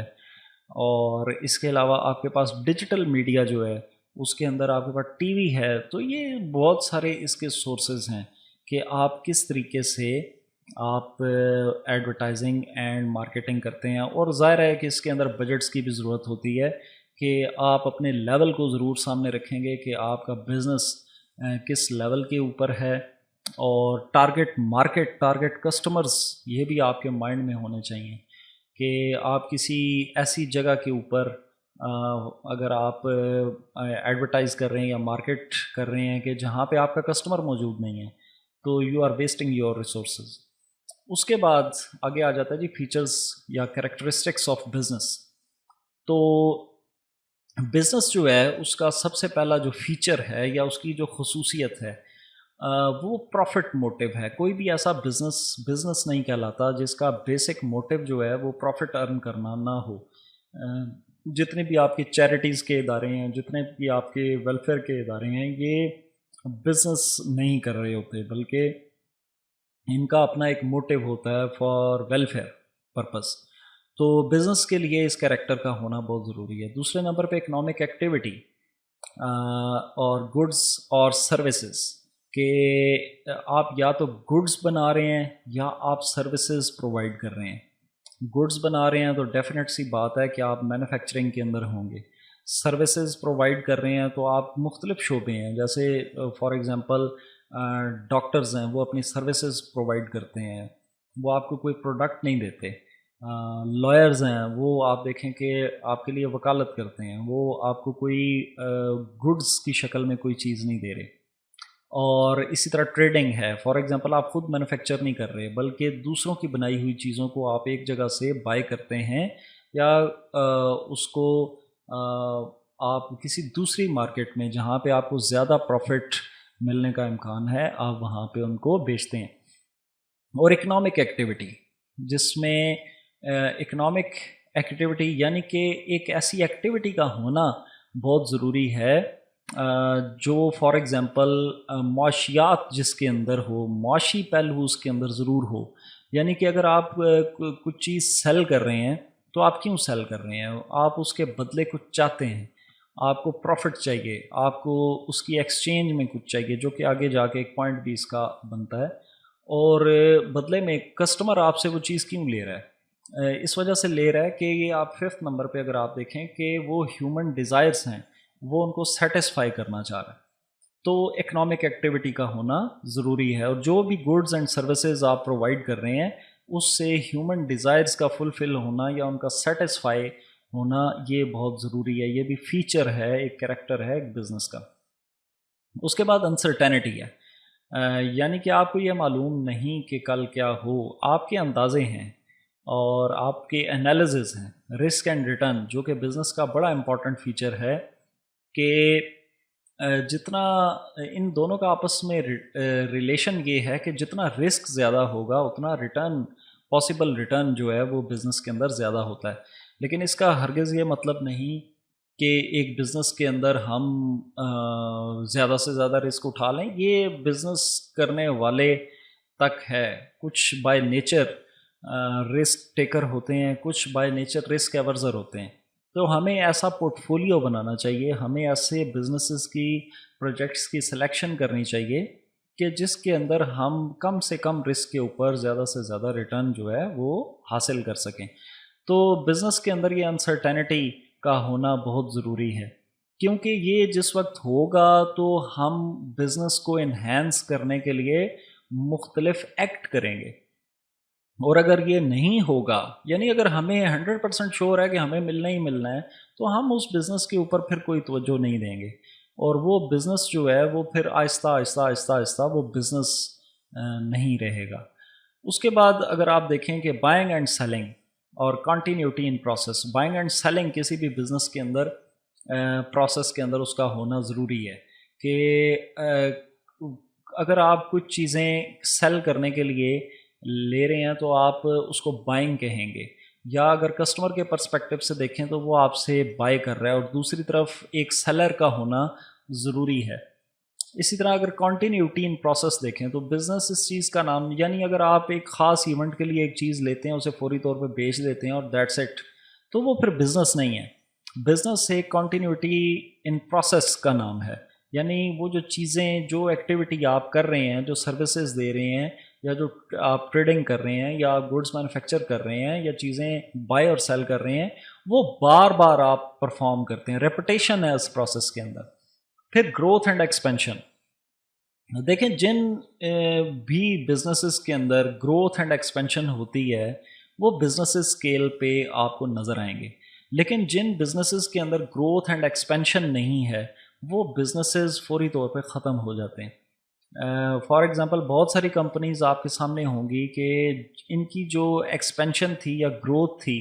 اور اس کے علاوہ آپ کے پاس ڈیجیٹل میڈیا جو ہے اس کے اندر آپ کے پاس ٹی وی ہے. تو یہ بہت سارے اس کے سورسز ہیں کہ آپ کس طریقے سے آپ ایڈورٹائزنگ اینڈ مارکیٹنگ کرتے ہیں. اور ظاہر ہے کہ اس کے اندر بجٹس کی بھی ضرورت ہوتی ہے کہ آپ اپنے لیول کو ضرور سامنے رکھیں گے کہ آپ کا بزنس کس لیول کے اوپر ہے، اور ٹارگٹ مارکیٹ، ٹارگٹ کسٹمرز یہ بھی آپ کے مائنڈ میں ہونے چاہیے کہ آپ کسی ایسی جگہ کے اوپر اگر آپ ایڈورٹائز کر رہے ہیں یا مارکیٹ کر رہے ہیں کہ جہاں پہ آپ کا کسٹمر موجود نہیں ہے تو you are wasting your resources. اس کے بعد آگے آ جاتا ہے جی فیچرز یا کریکٹرسٹکس آف بزنس. تو بزنس جو ہے اس کا سب سے پہلا جو فیچر ہے یا اس کی جو خصوصیت ہے وہ پروفٹ موٹیو ہے. کوئی بھی ایسا بزنس نہیں کہلاتا جس کا بیسک موٹیو جو ہے وہ پروفٹ ارن کرنا نہ ہو. جتنے بھی آپ کے چیریٹیز کے ادارے ہیں، جتنے بھی آپ کے ویلفیئر کے ادارے ہیں، یہ بزنس نہیں کر رہے ہوتے بلکہ ان کا اپنا ایک موٹیو ہوتا ہے فار ویلفیئر پرپس. تو بزنس کے لیے اس کریکٹر کا ہونا بہت ضروری ہے. دوسرے نمبر پہ اکنامک ایکٹیویٹی اور گڈس اور سروسز، کہ آپ یا تو گڈس بنا رہے ہیں یا آپ سروسز پرووائڈ کر رہے ہیں. گڈس بنا رہے ہیں تو ڈیفینیٹ سی بات ہے کہ آپ مینوفیکچرنگ کے اندر ہوں گے. سروسز پرووائڈ کر رہے ہیں تو آپ مختلف شعبے ہیں، جیسے فار ایگزامپل ڈاکٹرز ہیں وہ اپنی سروسز پرووائڈ کرتے ہیں، وہ آپ کو کوئی پروڈکٹ نہیں دیتے. لائرز ہیں وہ آپ دیکھیں کہ آپ کے لیے وکالت کرتے ہیں، وہ آپ کو کوئی گڈس کی شکل میں کوئی چیز نہیں دے رہے. اور اسی طرح ٹریڈنگ ہے، فار ایگزامپل آپ خود مینوفیکچر نہیں کر رہے بلکہ دوسروں کی بنائی ہوئی چیزوں کو آپ ایک جگہ سے بائی کرتے ہیں، یا اس کو آپ کسی دوسری مارکیٹ میں جہاں پہ آپ کو زیادہ پروفٹ ملنے کا امکان ہے آپ وہاں پہ ان کو بیچتے ہیں. اور اکنامک ایکٹیویٹی، جس میں اکنامک ایکٹیویٹی یعنی کہ ایک ایسی ایکٹیویٹی کا ہونا بہت ضروری ہے جو فار ایگزامپل معاشیات جس کے اندر ہو، معاشی پہلو اس کے اندر ضرور ہو. یعنی کہ اگر آپ کچھ چیز سیل کر رہے ہیں تو آپ کیوں سیل کر رہے ہیں؟ آپ اس کے بدلے کچھ چاہتے ہیں، آپ کو پروفٹ چاہیے، آپ کو اس کی ایکسچینج میں کچھ چاہیے، جو کہ آگے جا کے ایک پوائنٹ بھی اس کا بنتا ہے. اور بدلے میں کسٹمر آپ سے وہ چیز کیوں لے رہا ہے؟ اس وجہ سے لے رہا ہے کہ یہ آپ 5 نمبر پہ اگر آپ دیکھیں کہ وہ ہیومن ڈیزائرس ہیں، وہ ان کو سیٹسفائی کرنا چاہ رہا ہے. تو اکنامک ایکٹیویٹی کا ہونا ضروری ہے، اور جو بھی گڈز اینڈ سروسز آپ پرووائڈ کر رہے ہیں اس سے ہیومن ڈیزائرز کا فلفل ہونا یا ان کا سیٹسفائی ہونا یہ بہت ضروری ہے. یہ بھی فیچر ہے، ایک کریکٹر ہے ایک بزنس کا. اس کے بعد انسرٹینٹی ہے، یعنی کہ آپ کو یہ معلوم نہیں کہ کل کیا ہو. آپ کے اندازے ہیں اور آپ کے انالیسز ہیں، رسک اینڈ ریٹرن، جو کہ بزنس کا بڑا امپورٹنٹ فیچر ہے کہ جتنا ان دونوں کا آپس میں ریلیشن یہ ہے کہ جتنا رسک زیادہ ہوگا اتنا ریٹرن، پاسبل ریٹرن جو ہے وہ بزنس کے اندر زیادہ ہوتا ہے. لیکن اس کا ہرگز یہ مطلب نہیں کہ ایک بزنس کے اندر ہم زیادہ سے زیادہ رسک اٹھا لیں. یہ بزنس کرنے والے تک ہے. کچھ بائی نیچر رسک ٹیکر ہوتے ہیں، کچھ بائی نیچر رسک ایورزر ہوتے ہیں. تو ہمیں ایسا پورٹ فولیو بنانا چاہیے، ہمیں ایسے بزنسز کی، پروجیکٹس کی سلیکشن کرنی چاہیے کہ جس کے اندر ہم کم سے کم رسک کے اوپر زیادہ سے زیادہ ریٹرن جو ہے وہ حاصل کر سکیں. تو بزنس کے اندر یہ انسرٹینٹی کا ہونا بہت ضروری ہے، کیونکہ یہ جس وقت ہوگا تو ہم بزنس کو انہینس کرنے کے لیے مختلف ایکٹ کریں گے. اور اگر یہ نہیں ہوگا، یعنی اگر ہمیں 100% شور ہے کہ ہمیں ملنا ہی ملنا ہے، تو ہم اس بزنس کے اوپر پھر کوئی توجہ نہیں دیں گے، اور وہ بزنس جو ہے وہ پھر آہستہ آہستہ آہستہ آہستہ وہ بزنس نہیں رہے گا. اس کے بعد اگر آپ دیکھیں کہ بائنگ اینڈ سیلنگ اور continuity in process, buying and selling کسی بھی بزنس کے اندر پروسیس کے اندر اس کا ہونا ضروری ہے کہ اگر آپ کچھ چیزیں سیل کرنے کے لیے لے رہے ہیں تو آپ اس کو بائنگ کہیں گے، یا اگر کسٹمر کے پرسپیکٹو سے دیکھیں تو وہ آپ سے بائی کر رہا ہے، اور دوسری طرف ایک سیلر کا ہونا ضروری ہے. اسی طرح اگر کنٹینیوٹی ان پروسیس دیکھیں تو بزنس اس چیز کا نام، یعنی اگر آپ ایک خاص ایونٹ کے لیے ایک چیز لیتے ہیں، اسے فوری طور پہ بیچ دیتے ہیں اور دیٹس اٹ، تو وہ پھر بزنس نہیں ہے. بزنس ایک کنٹینیوٹی ان پروسیس کا نام ہے، یعنی وہ جو چیزیں، جو ایکٹیویٹی آپ کر رہے ہیں، جو سروسز دے رہے ہیں، یا جو آپ ٹریڈنگ کر رہے ہیں، یا گڈس مینوفیکچر کر رہے ہیں، یا چیزیں بائی اور سیل کر رہے ہیں، وہ بار بار آپ پرفارم کرتے ہیں. ریپوٹیشن ہے اس پروسیس کے اندر. پھر گروتھ اینڈ ایکسپینشن، دیکھیں جن بھی بزنسز کے اندر گروتھ اینڈ ایکسپینشن ہوتی ہے وہ بزنسز اسکیل پہ آپ کو نظر آئیں گے. لیکن جن بزنسز کے اندر گروتھ اینڈ ایکسپینشن نہیں ہے وہ بزنسز فوری طور پہ ختم ہو جاتے ہیں. فار ایگزامپل بہت ساری کمپنیز آپ کے سامنے ہوں گی کہ ان کی جو ایکسپینشن تھی یا گروتھ تھی،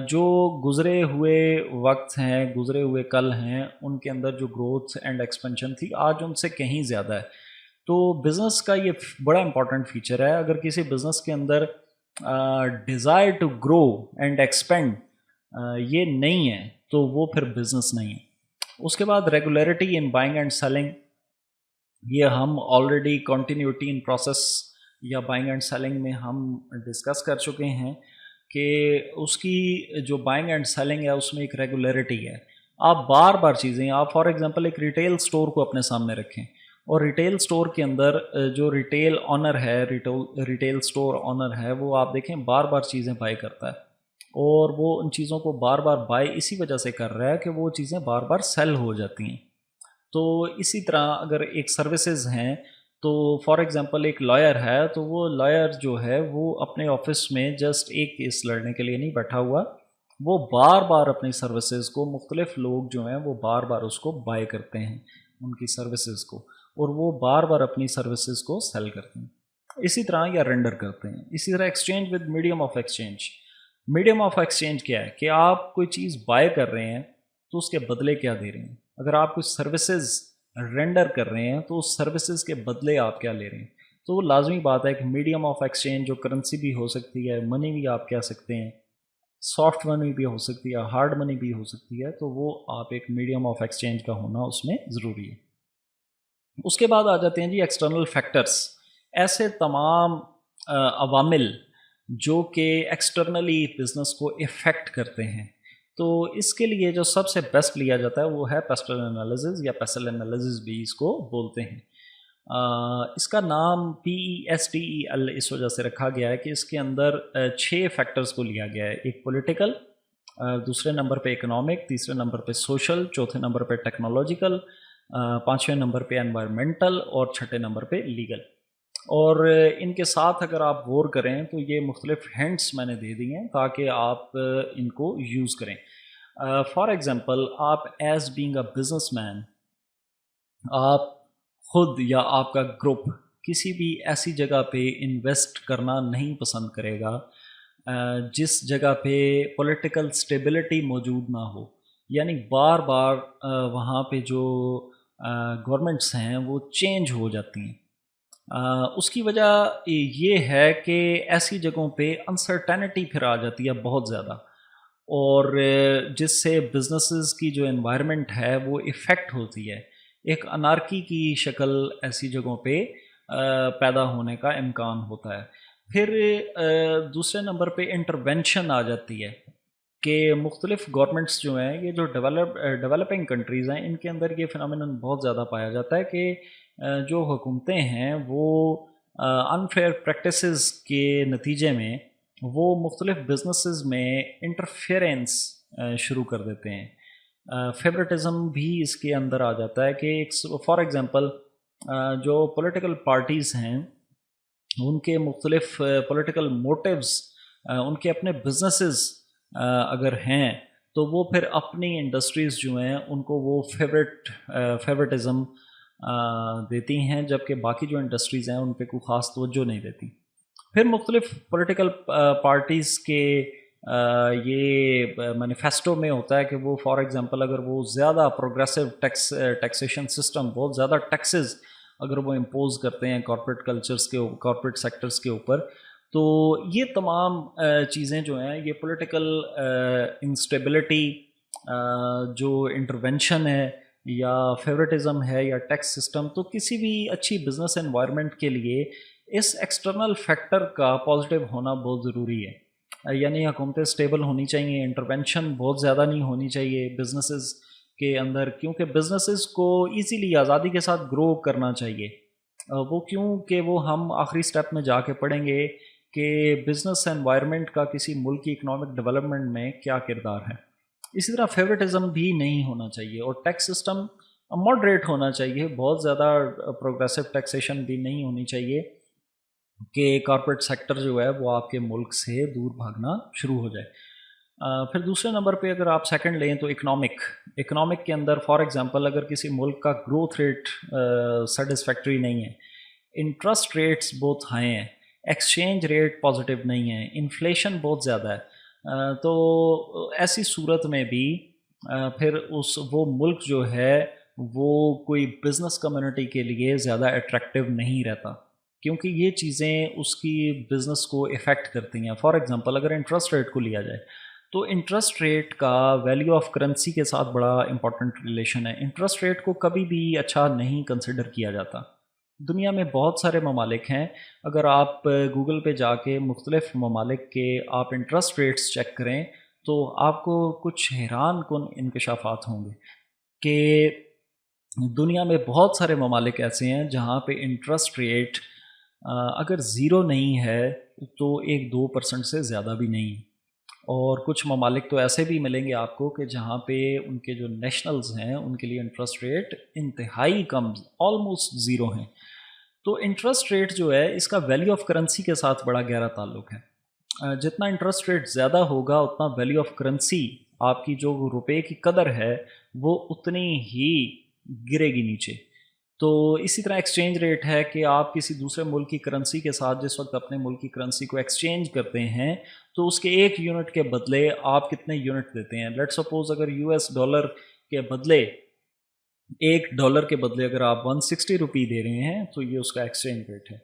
جو گزرے ہوئے وقت ہیں، گزرے ہوئے کل ہیں، ان کے اندر جو گروتھ اینڈ ایکسپینشن تھی آج ان سے کہیں زیادہ ہے. تو بزنس کا یہ بڑا امپورٹنٹ فیچر ہے. اگر کسی بزنس کے اندر desire to grow and expand یہ نہیں ہے تو وہ پھر بزنس نہیں ہے. اس کے بعد regularity in buying and selling, یہ ہم آلریڈی کنٹینیوٹی ان پروسیس یا بائنگ اینڈ سیلنگ میں ہم ڈسکس کر چکے ہیں کہ اس کی جو بائنگ اینڈ سیلنگ ہے اس میں ایک ریگولیرٹی ہے. آپ بار بار چیزیں، آپ فار ایگزامپل ایک ریٹیل سٹور کو اپنے سامنے رکھیں، اور ریٹیل سٹور کے اندر جو ریٹیل آنر ہے، ریٹیل سٹور آنر ہے، وہ آپ دیکھیں بار بار چیزیں بائی کرتا ہے، اور وہ ان چیزوں کو بار بار بائی اسی وجہ سے کر رہا ہے کہ وہ چیزیں بار بار سیل ہو جاتی ہیں. تو اسی طرح اگر ایک سروسز ہیں تو فار ایگزامپل ایک لائر ہے، تو وہ لائر جو ہے وہ اپنے آفس میں جسٹ ایک کیس لڑنے کے لیے نہیں بیٹھا ہوا، وہ بار بار اپنی سروسز کو، مختلف لوگ جو ہیں وہ بار بار اس کو بائی کرتے ہیں ان کی سروسز کو، اور وہ بار بار اپنی سروسز کو سیل کرتے ہیں. اسی طرح یا رینڈر کرتے ہیں. اسی طرح exchange with medium of exchange. Medium of exchange کیا ہے کہ آپ کوئی چیز بائی کر رہے ہیں تو اس کے بدلے کیا دے رہے ہیں. اگر آپ کچھ سروسز رینڈر کر رہے ہیں تو اس سروسز کے بدلے آپ کیا لے رہے ہیں. تو وہ لازمی بات ہے کہ میڈیم آف ایکسچینج جو کرنسی بھی ہو سکتی ہے، منی بھی آپ کہہ سکتے ہیں، سافٹ منی بھی ہو سکتی ہے، ہارڈ منی بھی ہو سکتی ہے، تو وہ آپ ایک میڈیم آف ایکسچینج کا ہونا اس میں ضروری ہے۔ اس کے بعد آ جاتے ہیں جی ایکسٹرنل فیکٹرز، ایسے تمام عوامل جو کہ ایکسٹرنلی بزنس کو افیکٹ کرتے ہیں۔ تو اس کے لیے جو سب سے بیسٹ لیا جاتا ہے وہ ہے پیسٹل انالیسز یا پیسل انالیسز بھی اس کو بولتے ہیں۔ اس کا نام PESTEL اس وجہ سے رکھا گیا ہے کہ اس کے اندر 6 فیکٹرز کو لیا گیا ہے، ایک پولیٹیکل، دوسرے نمبر پہ اکنامک، تیسرے نمبر پہ سوشل، چوتھے نمبر پہ ٹیکنالوجیکل، پانچویں نمبر پہ انوائرمنٹل اور چھٹے نمبر پہ لیگل۔ اور ان کے ساتھ اگر آپ غور کریں تو یہ مختلف ہینٹس میں نے دے دی ہیں تاکہ آپ ان کو یوز کریں۔ فار ایگزامپل، آپ as being a business man, آپ خود یا آپ کا گروپ کسی بھی ایسی جگہ پہ انویسٹ کرنا نہیں پسند کرے گا جس جگہ پہ پولیٹیکل سٹیبلٹی موجود نہ ہو، یعنی بار بار وہاں پہ جو گورنمنٹس ہیں وہ چینج ہو جاتی ہیں۔ اس کی وجہ یہ ہے کہ ایسی جگہوں پہ انسرٹینٹی پھر آ جاتی ہے بہت زیادہ، اور جس سے بزنسز کی جو انوائرمنٹ ہے وہ افیکٹ ہوتی ہے، ایک انارکی کی شکل ایسی جگہوں پہ پیدا ہونے کا امکان ہوتا ہے۔ پھر دوسرے نمبر پہ انٹرونشن آ جاتی ہے کہ مختلف گورنمنٹس جو ہیں، یہ جو ڈیولپنگ کنٹریز ہیں، ان کے اندر یہ فنامنن بہت زیادہ پایا جاتا ہے کہ جو حکومتیں ہیں وہ انفیئر پریکٹسز کے نتیجے میں وہ مختلف بزنسز میں انٹرفیئرنس شروع کر دیتے ہیں۔ فیورٹزم بھی اس کے اندر آ جاتا ہے کہ فار ایگزامپل جو پولیٹیکل پارٹیز ہیں ان کے مختلف پولیٹیکل موٹیوز، ان کے اپنے بزنسز اگر ہیں تو وہ پھر اپنی انڈسٹریز جو ہیں ان کو وہ فیورٹزم دیتی ہیں، جبکہ باقی جو انڈسٹریز ہیں ان پہ کوئی خاص توجہ نہیں دیتی۔ پھر مختلف پولیٹیکل پارٹیز کے یہ مینیفیسٹو میں ہوتا ہے کہ وہ فار ایگزامپل اگر وہ زیادہ پروگریسو ٹیکسیشن سسٹم، بہت زیادہ ٹیکسز اگر وہ امپوز کرتے ہیں کارپوریٹ کلچرز کے، کارپوریٹ سیکٹرز کے اوپر، تو یہ تمام چیزیں جو ہیں یہ پولیٹیکل انسٹیبلٹی، جو انٹرونشن ہے یا فیورٹزم ہے یا ٹیکس سسٹم، تو کسی بھی اچھی بزنس انوائرمنٹ کے لیے اس ایکسٹرنل فیکٹر کا پازیٹیو ہونا بہت ضروری ہے۔ یعنی حکومتیں سٹیبل ہونی چاہیے، انٹرونشن بہت زیادہ نہیں ہونی چاہیے بزنسز کے اندر، کیونکہ بزنسز کو ایزیلی آزادی کے ساتھ گرو کرنا چاہیے۔ وہ کیوں کہ وہ ہم آخری سٹیپ میں جا کے پڑھیں گے کہ بزنس انوائرمنٹ کا کسی ملک کی اکنامک ڈیولپمنٹ میں کیا کردار ہے۔ اسی طرح فیورٹزم بھی نہیں ہونا چاہیے، اور ٹیکس سسٹم ماڈریٹ ہونا چاہیے، بہت زیادہ پروگریسو ٹیکسیشن بھی نہیں ہونی چاہیے کہ کارپوریٹ سیکٹر جو ہے وہ آپ کے ملک سے دور بھاگنا شروع ہو جائے۔ پھر دوسرے نمبر پہ اگر آپ سیکنڈ لیں تو اکنامک کے اندر فار ایگزامپل اگر کسی ملک کا گروتھ ریٹ سیٹسفیکٹری نہیں ہے، انٹرسٹ ریٹس بہت ہائی ہیں، ایکسچینج ریٹ پازیٹیو نہیں ہے، انفلیشن بہت زیادہ ہے، تو ایسی صورت میں بھی پھر وہ ملک جو ہے وہ کوئی بزنس کمیونٹی کے لیے زیادہ اٹریکٹیو نہیں رہتا، کیونکہ یہ چیزیں اس کی بزنس کو افیکٹ کرتی ہیں۔ فار ایگزامپل اگر انٹرسٹ ریٹ کو لیا جائے تو انٹرسٹ ریٹ کا ویلیو آف کرنسی کے ساتھ بڑا امپورٹنٹ ریلیشن ہے۔ انٹرسٹ ریٹ کو کبھی بھی اچھا نہیں کنسیڈر کیا جاتا۔ دنیا میں بہت سارے ممالک ہیں، اگر آپ گوگل پہ جا کے مختلف ممالک کے آپ انٹرسٹ ریٹس چیک کریں تو آپ کو کچھ حیران کن انکشافات ہوں گے کہ دنیا میں بہت سارے ممالک ایسے ہیں جہاں پہ انٹرسٹ ریٹ اگر زیرو نہیں ہے تو 1-2% سے زیادہ بھی نہیں، اور کچھ ممالک تو ایسے بھی ملیں گے آپ کو کہ جہاں پہ ان کے جو نیشنلز ہیں ان کے لیے انٹرسٹ ریٹ انتہائی کم، آلموسٹ زیرو ہیں۔ تو انٹرسٹ ریٹ جو ہے اس کا ویلیو آف کرنسی کے ساتھ بڑا گہرا تعلق ہے۔ جتنا انٹرسٹ ریٹ زیادہ ہوگا اتنا ویلیو آف کرنسی، آپ کی جو روپے کی قدر ہے وہ اتنی ہی گرے گی نیچے۔ تو اسی طرح ایکسچینج ریٹ ہے کہ آپ کسی دوسرے ملک کی کرنسی کے ساتھ جس وقت اپنے ملک کی کرنسی کو ایکسچینج کرتے ہیں تو اس کے 1 یونٹ کے بدلے آپ کتنے یونٹ دیتے ہیں۔ لیٹ سپوز اگر US$ کے بدلے $1 کے بدلے اگر آپ 160 روپی دے رہے ہیں تو یہ اس کا ایکسچینج ریٹ ہے۔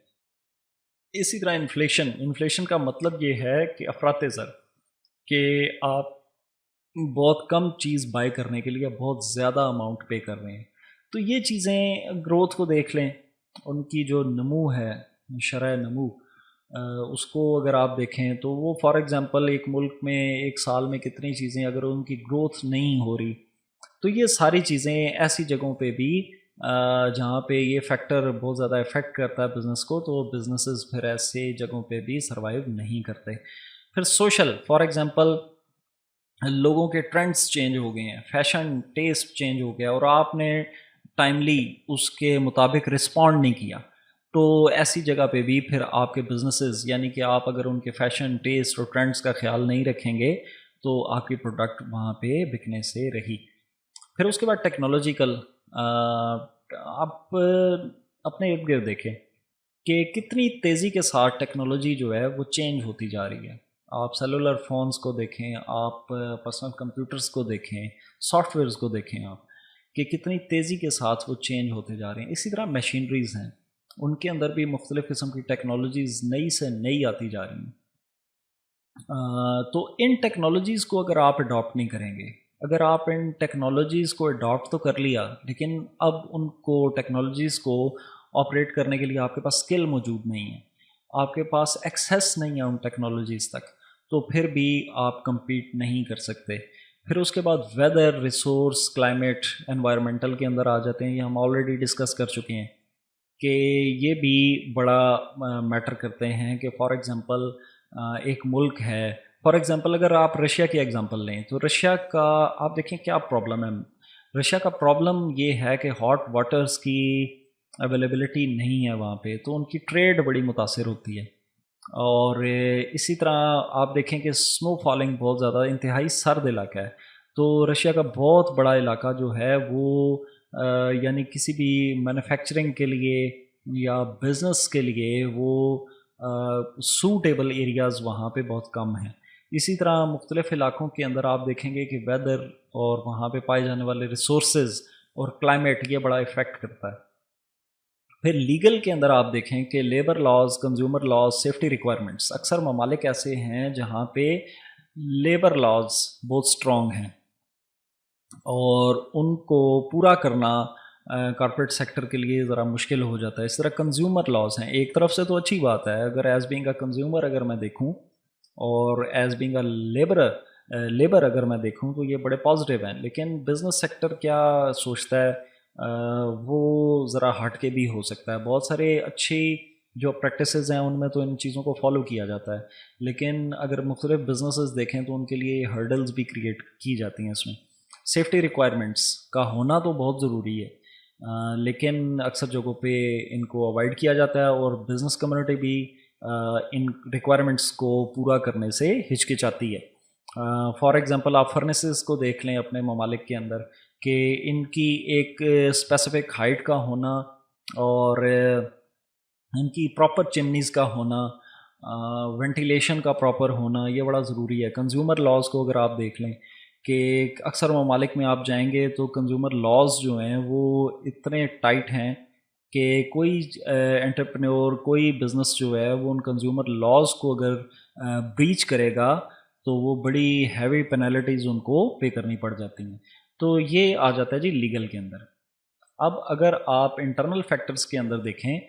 اسی طرح انفلیشن کا مطلب یہ ہے کہ افراط زر، کہ آپ بہت کم چیز بائی کرنے کے لیے بہت زیادہ اماؤنٹ پے کر رہے ہیں. تو یہ چیزیں گروتھ کو دیکھ لیں، ان کی جو نمو ہے، شرح نمو، اس کو اگر آپ دیکھیں تو وہ فار ایگزامپل ایک ملک میں ایک سال میں کتنی چیزیں اگر ان کی گروتھ نہیں ہو رہی، تو یہ ساری چیزیں ایسی جگہوں پہ بھی جہاں پہ یہ فیکٹر بہت زیادہ افیکٹ کرتا ہے بزنس کو، تو بزنسز پھر ایسے جگہوں پہ بھی سروائیو نہیں کرتے. پھر سوشل، فار ایگزامپل لوگوں کے ٹرینڈز چینج ہو گئے ہیں، فیشن ٹیسٹ چینج ہو گیا اور آپ نے ٹائملی اس کے مطابق رسپونڈ نہیں کیا، تو ایسی جگہ پہ بھی پھر آپ کے بزنسز، یعنی کہ آپ اگر ان کے فیشن ٹیسٹ اور ٹرینڈز کا خیال نہیں رکھیں گے تو آپ کی پروڈکٹ وہاں پہ بکنے سے رہی. پھر اس کے بعد ٹیکنالوجیکل، آپ اپنے ارد گرد دیکھیں کہ کتنی تیزی کے ساتھ ٹیکنالوجی جو ہے وہ چینج ہوتی جا رہی ہے. آپ سیلولر فونز کو دیکھیں، آپ پرسنل کمپیوٹرز کو دیکھیں، سافٹ ویئرز کو دیکھیں آپ، کہ کتنی تیزی کے ساتھ وہ چینج ہوتے جا رہے ہیں. اسی طرح مشینریز ہیں، ان کے اندر بھی مختلف قسم کی ٹیکنالوجیز نئی سے نئی آتی جا رہی ہیں. تو ان ٹیکنالوجیز کو اگر آپ اڈاپٹ نہیں کریں گے، اگر آپ ان ٹیکنالوجیز کو اڈاپٹ تو کر لیا لیکن اب ان کو ٹیکنالوجیز کو آپریٹ کرنے کے لیے آپ کے پاس اسکل موجود نہیں ہے، آپ کے پاس ایکسیس نہیں ہے ان ٹیکنالوجیز تک، تو پھر بھی آپ کمپیٹ نہیں کر سکتے. پھر اس کے بعد ویدر، ریسورس، کلائمیٹ، انوائرمنٹل کے اندر آ جاتے ہیں. یہ ہم آلریڈی ڈسکس کر چکے ہیں کہ یہ بھی بڑا میٹر کرتے ہیں کہ فار ایگزامپل ایک ملک ہے، فار ایگزامپل اگر آپ رشیا کی ایگزامپل لیں تو رشیا کا آپ دیکھیں کیا پرابلم ہے. رشیا کا پرابلم یہ ہے کہ ہاٹ واٹرز کی اویلیبلٹی نہیں ہے وہاں پہ، تو ان کی ٹریڈ بڑی متاثر ہوتی ہے. اور اسی طرح آپ دیکھیں کہ سنو فالنگ بہت زیادہ، انتہائی سرد علاقہ ہے، تو رشیا کا بہت بڑا علاقہ جو ہے وہ یعنی کسی بھی مینوفیکچرنگ کے لیے یا بزنس کے لیے وہ سوٹیبل ایریاز وہاں پہ بہت کم ہیں. اسی طرح مختلف علاقوں کے اندر آپ دیکھیں گے کہ ویدر اور وہاں پہ پائے جانے والے ریسورسز اور کلائمیٹ یہ بڑا افیکٹ کرتا ہے. پھر لیگل کے اندر آپ دیکھیں کہ labour laws, consumer laws, safety requirements, اکثر ممالک ایسے ہیں جہاں پہ لیبر لاز بہت اسٹرانگ ہیں اور ان کو پورا کرنا کارپوریٹ سیکٹر کے لیے ذرا مشکل ہو جاتا ہے. اس طرح کنزیومر لاز ہیں، ایک طرف سے تو اچھی بات ہے، اگر ایز بینگ اے کنزیومر اگر میں دیکھوں اور ایز بینگ اے لیبر اگر میں دیکھوں تو یہ بڑے پازیٹیو ہیں. لیکن بزنس سیکٹر کیا سوچتا ہے وہ ذرا ہٹ کے بھی ہو سکتا ہے. بہت سارے اچھی جو پریکٹسز ہیں ان میں تو ان چیزوں کو فالو کیا جاتا ہے، لیکن اگر مختلف بزنسز دیکھیں تو ان کے لیے ہرڈلز بھی کریٹ کی جاتی ہیں. اس میں سیفٹی ریکوائرمنٹس کا ہونا تو بہت ضروری ہے، لیکن اکثر جگہوں پہ ان کو اوائڈ کیا جاتا ہے اور بزنس کمیونٹی بھی ان ریکوائرمنٹس کو پورا کرنے سے ہچکچاتی ہے. فار ایگزامپل آپ فرنیسز کو دیکھ لیں اپنے ممالک کے اندر کہ ان کی ایک اسپیسیفک ہائٹ کا ہونا اور ان کی پراپر چمنیز کا ہونا، وینٹیلیشن کا پراپر ہونا، یہ بڑا ضروری ہے. کنزیومر لاز کو اگر آپ دیکھ لیں کہ اکثر ممالک میں آپ جائیں گے تو کنزیومر لاز جو ہیں وہ اتنے ٹائٹ ہیں کہ کوئی انٹرپرینور، کوئی بزنس جو ہے وہ ان کنزیومر لاز کو اگر بریچ کرے گا تو وہ بڑی ہیوی پینالٹیز ان کو پے کرنی پڑ جاتی ہیں. تو یہ آ جاتا ہے جی لیگل کے اندر. اب اگر آپ انٹرنل فیکٹرز کے اندر دیکھیں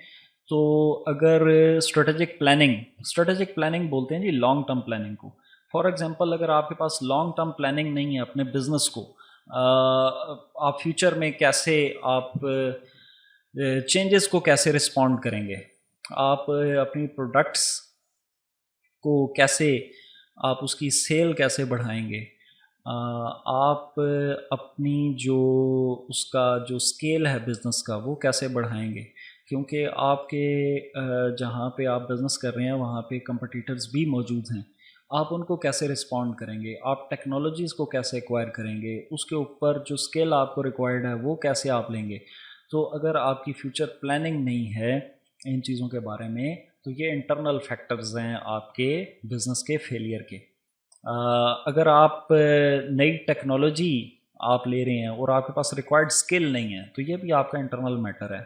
تو اگر اسٹریٹجک پلاننگ بولتے ہیں جی لانگ ٹرم پلاننگ کو. فار ایگزامپل اگر آپ کے پاس لانگ ٹرم پلاننگ نہیں ہے اپنے بزنس کو، آپ فیوچر میں کیسے آپ چینجز کو کیسے رسپونڈ کریں گے، آپ اپنی پروڈکٹس کو کیسے، آپ اس کی سیل کیسے بڑھائیں گے، آپ اپنی جو اس کا جو اسکیل ہے بزنس کا وہ کیسے بڑھائیں گے، کیونکہ آپ کے جہاں پہ آپ بزنس کر رہے ہیں وہاں پہ کمپٹیٹرز بھی موجود ہیں. آپ ان کو کیسے رسپونڈ کریں گے، آپ ٹیکنالوجیز کو کیسے ایکوائر کریں گے، اس کے اوپر جو اسکل آپ کو ریکوائرڈ ہے وہ کیسے آپ لیں گے. تو اگر آپ کی فیوچر پلاننگ نہیں ہے ان چیزوں کے بارے میں تو یہ انٹرنل فیکٹرز ہیں آپ کے بزنس کے فیلئر کے. اگر آپ نئی ٹیکنالوجی آپ لے رہے ہیں اور آپ کے پاس ریکوائرڈ اسکل نہیں ہے تو یہ بھی آپ کا انٹرنل میٹر ہے.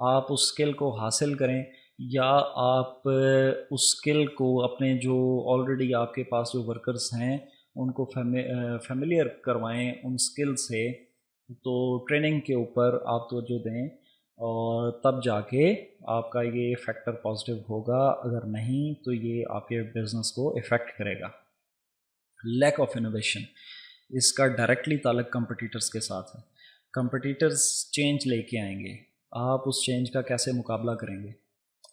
آپ اس اسکل کو حاصل کریں، یا آپ اس اسکل کو اپنے جو آلریڈی آپ کے پاس جو ورکرز ہیں ان کو فیملیئر کروائیں ان اسکل سے. تو ٹریننگ کے اوپر آپ توجہ دیں اور تب جا کے آپ کا یہ فیکٹر پازیٹیو ہوگا. اگر نہیں تو یہ آپ کے بزنس کو افیکٹ کرے گا. لیک آف انوویشن، اس کا ڈائریکٹلی تعلق کمپٹیٹرز کے ساتھ ہے. کمپٹیٹرز چینج لے کے آئیں گے، آپ اس چینج کا کیسے مقابلہ کریں گے؟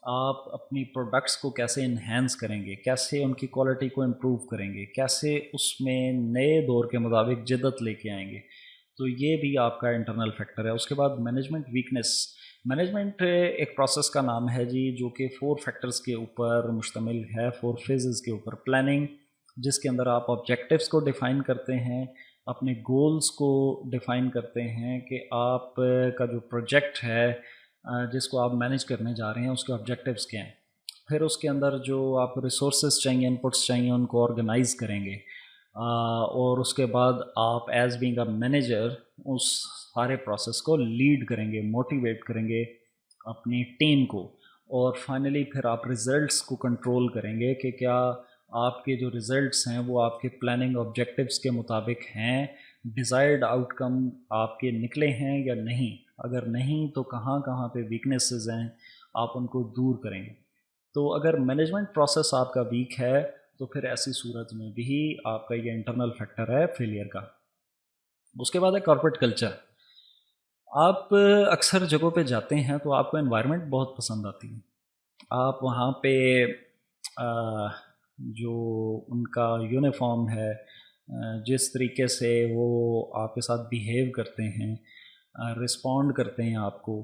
آپ اپنی پروڈکٹس کو کیسے انہینس کریں گے؟ کیسے ان کی کوالٹی کو امپروو کریں گے؟ کیسے اس میں نئے دور کے مطابق جدت لے کے آئیں گے؟ تو یہ بھی آپ کا انٹرنل فیکٹر ہے. اس کے بعد مینجمنٹ ویکنیس. مینجمنٹ ایک پروسیس کا نام ہے جی، جو کہ 4 فیکٹرز کے اوپر مشتمل ہے، 4 فیزز کے اوپر. پلاننگ، جس کے اندر آپ آبجیکٹیوز کو ڈیفائن کرتے ہیں، اپنے گولز کو ڈیفائن کرتے ہیں کہ آپ کا جو پروجیکٹ ہے جس کو آپ مینیج کرنے جا رہے ہیں اس کے آبجیکٹیوز کیا ہیں. پھر اس کے اندر جو آپ کو ریسورسز چاہیے، انپٹس چاہیے، ان کو آرگنائز کریں گے. اور اس کے بعد آپ ایز بینگ اے مینیجر اس سارے پروسیس کو لیڈ کریں گے، موٹیویٹ کریں گے اپنی ٹیم کو. اور فائنلی پھر آپ ریزلٹس کو کنٹرول کریں گے کہ کیا آپ کے جو ریزلٹس ہیں وہ آپ کے پلاننگ آبجیکٹیوز کے مطابق ہیں، ڈیزائرڈ آؤٹ کم آپ کے نکلے ہیں یا نہیں. اگر نہیں تو کہاں کہاں پہ ویکنیسز ہیں، آپ ان کو دور کریں گے. تو اگر مینجمنٹ پروسیس آپ کا ویک ہے تو پھر ایسی صورت میں بھی آپ کا یہ انٹرنل فیکٹر ہے فیلئر کا. اس کے بعد ہے کارپوریٹ کلچر. آپ اکثر جگہوں پہ جاتے ہیں تو آپ کو انوائرمنٹ بہت پسند آتی ہے. آپ وہاں پہ جو ان کا یونیفارم ہے، جس طریقے سے وہ آپ کے ساتھ بیہیو کرتے ہیں، رسپونڈ کرتے ہیں آپ کو،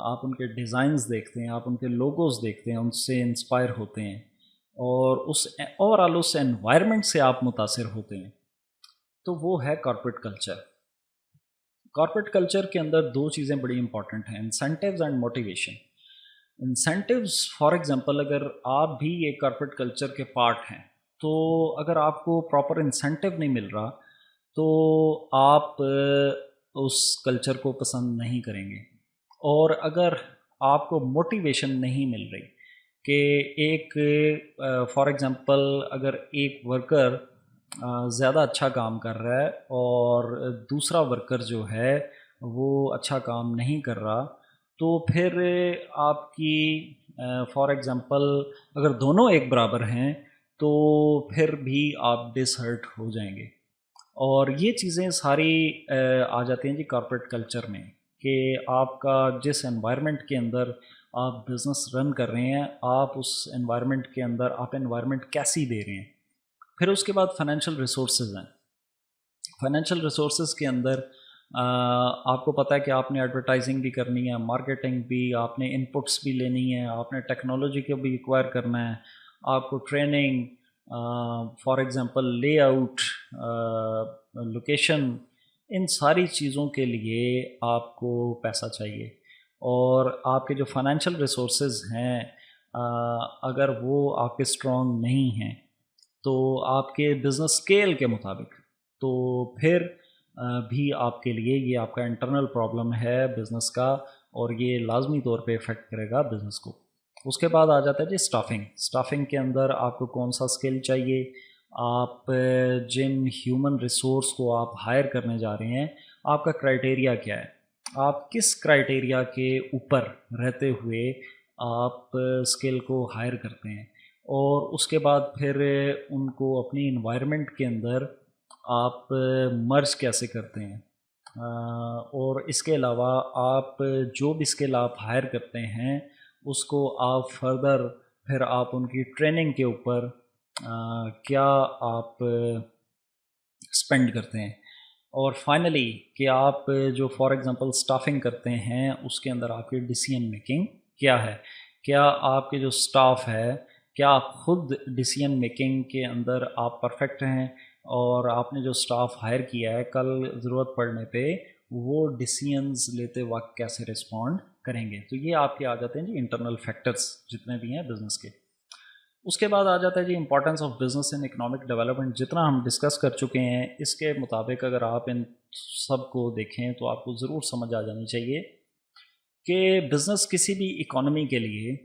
آپ ان کے ڈیزائنز دیکھتے ہیں، آپ ان کے لوگوز دیکھتے ہیں، ان سے انسپائر ہوتے ہیں اور اس اوور آل اس انوائرمنٹ سے آپ متاثر ہوتے ہیں. تو وہ ہے کارپوریٹ کلچر. کارپوریٹ کلچر کے اندر 2 چیزیں بڑی امپورٹنٹ ہیں، incentives and motivation. Incentives for example اگر آپ بھی ایک کارپوریٹ کلچر کے پارٹ ہیں تو اگر آپ کو پراپر انسینٹیو نہیں مل رہا تو آپ اس کلچر کو پسند نہیں کریں گے. اور اگر آپ کو موٹیویشن نہیں مل رہی کہ ایک فار ایگزامپل اگر ایک ورکر زیادہ اچھا کام کر رہا ہے اور دوسرا ورکر جو ہے وہ اچھا کام نہیں کر رہا، تو پھر آپ کی فار ایگزامپل اگر دونوں ایک برابر ہیں تو پھر بھی آپ ڈس ہرٹ ہو جائیں گے. اور یہ چیزیں ساری آ جاتی ہیں جی کارپوریٹ کلچر میں، کہ آپ کا جس انوائرمنٹ کے اندر آپ بزنس رن کر رہے ہیں، آپ اس انوائرمنٹ کے اندر آپ انوائرمنٹ کیسی دے رہے ہیں. پھر اس کے بعد فائنینشیل ریسورسز ہیں. فائنینشیل ریسورسز کے اندر آپ کو پتہ ہے کہ آپ نے ایڈورٹائزنگ بھی کرنی ہے، مارکیٹنگ بھی، آپ نے انپٹس بھی لینی ہے، آپ نے ٹیکنالوجی کو بھی ایکوائر کرنا ہے، آپ کو training, for example layout, location, ان ساری چیزوں کے لیے آپ کو پیسہ چاہیے. اور آپ کے جو فائنینشیل ریسورسز ہیں اگر وہ آپ کے اسٹرانگ نہیں ہیں تو آپ کے بزنس اسکیل کے مطابق تو پھر بھی آپ کے لیے یہ آپ کا انٹرنل پرابلم ہے بزنس کا، اور یہ لازمی طور پہ افیکٹ کرے گا بزنس کو. اس کے بعد آ جاتا ہے جی اسٹافنگ. اسٹافنگ کے اندر آپ کو کون سا اسکل چاہیے، آپ جن ہیومن ریسورس کو آپ ہائر کرنے جا رہے ہیں آپ کا کرائٹیریا کیا ہے، آپ کس کرائٹیریا کے اوپر رہتے ہوئے آپ اسکل کو ہائر کرتے ہیں. اور اس کے بعد پھر ان کو اپنی انوائرمنٹ کے اندر آپ مرج کیسے کرتے ہیں. اور اس کے علاوہ آپ جو بھی اسکل آپ ہائر کرتے ہیں اس کو آپ فردر پھر آپ ان کی ٹریننگ کے اوپر کیا آپ اسپینڈ کرتے ہیں. اور فائنلی کہ آپ جو فار ایگزامپل اسٹافنگ کرتے ہیں اس کے اندر آپ کی ڈیسیژن میکنگ کیا ہے. کیا آپ کے جو اسٹاف ہے، کیا آپ خود ڈیسیژن میکنگ کے اندر آپ پرفیکٹ ہیں، اور آپ نے جو اسٹاف ہائر کیا ہے کل ضرورت پڑنے پہ وہ ڈیسیژنز لیتے وقت کیسے رسپونڈ کریں گے. تو یہ آپ کے آ جاتے ہیں جی انٹرنل فیکٹرز جتنے بھی ہیں بزنس کے. اس کے بعد آ جاتا ہے جی importance of business in economic development. جتنا ہم ڈسکس کر چکے ہیں اس کے مطابق اگر آپ ان سب کو دیکھیں تو آپ کو ضرور سمجھ آ جانی چاہیے کہ بزنس کسی بھی اکانومی کے لیے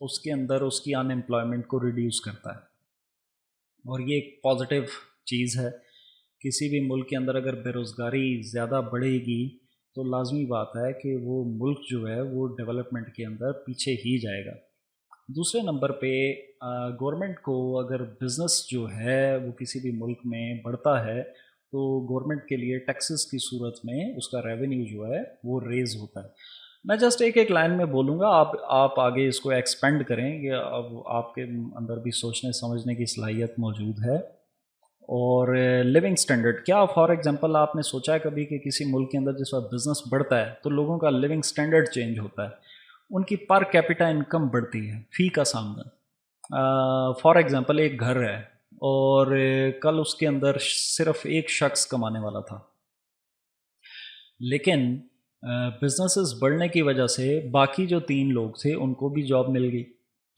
اس کے اندر اس کی ان امپلائمنٹ کو ریڈیوس کرتا ہے، اور یہ ایک پازیٹیو چیز ہے۔ کسی بھی ملک کے اندر اگر بے روزگاری زیادہ بڑھے گی تو لازمی بات ہے کہ وہ ملک جو ہے وہ ڈیولپمنٹ کے اندر پیچھے ہی جائے گا۔ دوسرے نمبر پہ گورنمنٹ کو اگر بزنس جو ہے وہ کسی بھی ملک میں بڑھتا ہے تو گورنمنٹ کے لیے ٹیکسز کی صورت میں اس کا ریونیو جو ہے وہ ریز ہوتا ہے۔ میں جسٹ ایک لائن میں بولوں گا، آپ آگے اس کو ایکسپینڈ کریں، کہ اب آپ کے اندر بھی سوچنے سمجھنے کی صلاحیت موجود ہے۔ اور لیونگ سٹینڈرڈ، کیا فار ایگزامپل آپ نے سوچا ہے کبھی کہ کسی ملک کے اندر جس وقت بزنس بڑھتا ہے تو لوگوں کا لیونگ سٹینڈرڈ چینج ہوتا ہے، ان کی پر کیپیٹا انکم بڑھتی ہے، فی کا سامدن۔ فار ایگزامپل ایک گھر ہے اور کل اس کے اندر صرف ایک شخص کمانے والا تھا، لیکن بزنسز بڑھنے کی وجہ سے باقی جو 3 لوگ تھے ان کو بھی جاب مل گئی،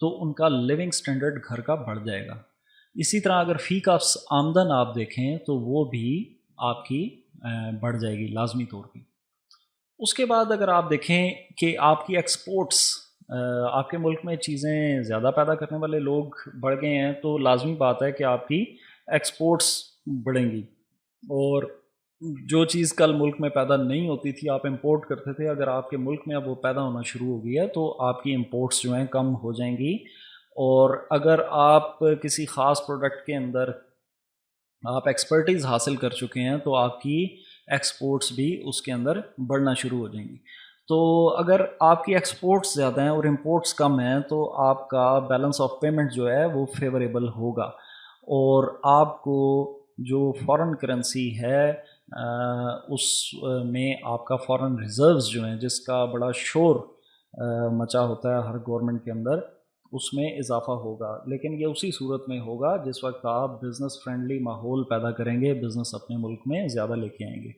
تو ان کا لیونگ سٹینڈرڈ گھر کا بڑھ جائے گا۔ اسی طرح اگر فی کا آمدن آپ دیکھیں تو وہ بھی آپ کی بڑھ جائے گی لازمی طور پہ۔ اس کے بعد اگر آپ دیکھیں کہ آپ کی ایکسپورٹس، آپ کے ملک میں چیزیں زیادہ پیدا کرنے والے لوگ بڑھ گئے ہیں تو لازمی بات ہے کہ آپ کی ایکسپورٹس بڑھیں گی، اور جو چیز کل ملک میں پیدا نہیں ہوتی تھی آپ امپورٹ کرتے تھے، اگر آپ کے ملک میں اب وہ پیدا ہونا شروع ہو گئی ہے تو آپ کی امپورٹس جو ہیں کم ہو جائیں گی، اور اگر آپ کسی خاص پروڈکٹ کے اندر آپ ایکسپرٹیز حاصل کر چکے ہیں تو آپ کی ایکسپورٹس بھی اس کے اندر بڑھنا شروع ہو جائیں گی۔ تو اگر آپ کی ایکسپورٹس زیادہ ہیں اور امپورٹس کم ہیں تو آپ کا بیلنس آف پیمنٹ جو ہے وہ فیوریبل ہوگا، اور آپ کو جو فارن کرنسی ہے اس میں آپ کا فارن ریزروز جو ہیں، جس کا بڑا شور مچا ہوتا ہے ہر گورنمنٹ کے اندر، اس میں اضافہ ہوگا، لیکن یہ اسی صورت میں ہوگا جس وقت آپ بزنس فرینڈلی ماحول پیدا کریں گے، بزنس اپنے ملک میں زیادہ لے کے آئیں گے۔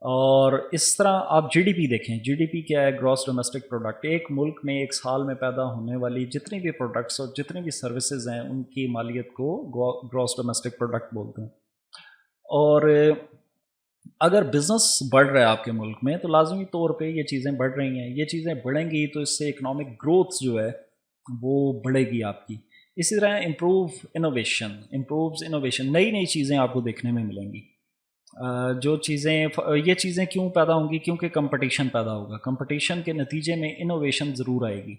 اور اس طرح آپ جی ڈی پی دیکھیں، جی ڈی پی کیا ہے؟ Gross domestic product. ایک ملک میں ایک سال میں پیدا ہونے والی جتنی بھی پروڈکٹس اور جتنی بھی سروسز ہیں ان کی مالیت کو گراس ڈومیسٹک پروڈکٹ بولتے ہیں۔ اور اگر بزنس بڑھ رہا ہے آپ کے ملک میں تو لازمی طور پہ یہ چیزیں بڑھ رہی ہیں، یہ چیزیں بڑھیں گی تو اس سے اکنامک گروتھ جو ہے وہ بڑھے گی آپ کی۔ اسی طرح امپرووز انوویشن، نئی نئی چیزیں آپ کو دیکھنے میں ملیں گی۔ جو چیزیں یہ چیزیں کیوں پیدا ہوں گی؟ کیونکہ کمپٹیشن پیدا ہوگا، کمپٹیشن کے نتیجے میں انوویشن ضرور آئے گی۔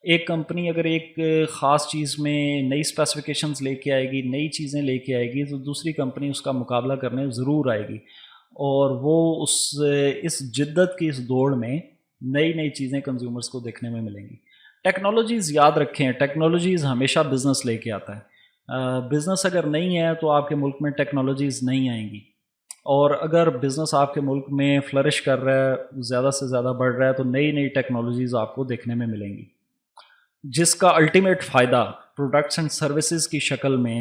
ایک کمپنی اگر ایک خاص چیز میں نئی اسپیسیفیکیشنز لے کے آئے گی، نئی چیزیں لے کے آئے گی، تو دوسری کمپنی اس کا مقابلہ کرنے ضرور آئے گی، اور وہ اس جدت کی اس دوڑ میں نئی نئی چیزیں کنزیومرز کو دیکھنے میں ملیں گی۔ ٹیکنالوجیز یاد رکھیں، ٹیکنالوجیز ہمیشہ بزنس لے کے آتا ہے۔ بزنس اگر نہیں ہے تو آپ کے ملک میں ٹیکنالوجیز نہیں آئیں گی، اور اگر بزنس آپ کے ملک میں فلرش کر رہا ہے، زیادہ سے زیادہ بڑھ رہا ہے، تو نئی نئی ٹیکنالوجیز آپ کو دیکھنے میں ملیں گی، جس کا الٹیمیٹ فائدہ پروڈکٹس اینڈ سروسز کی شکل میں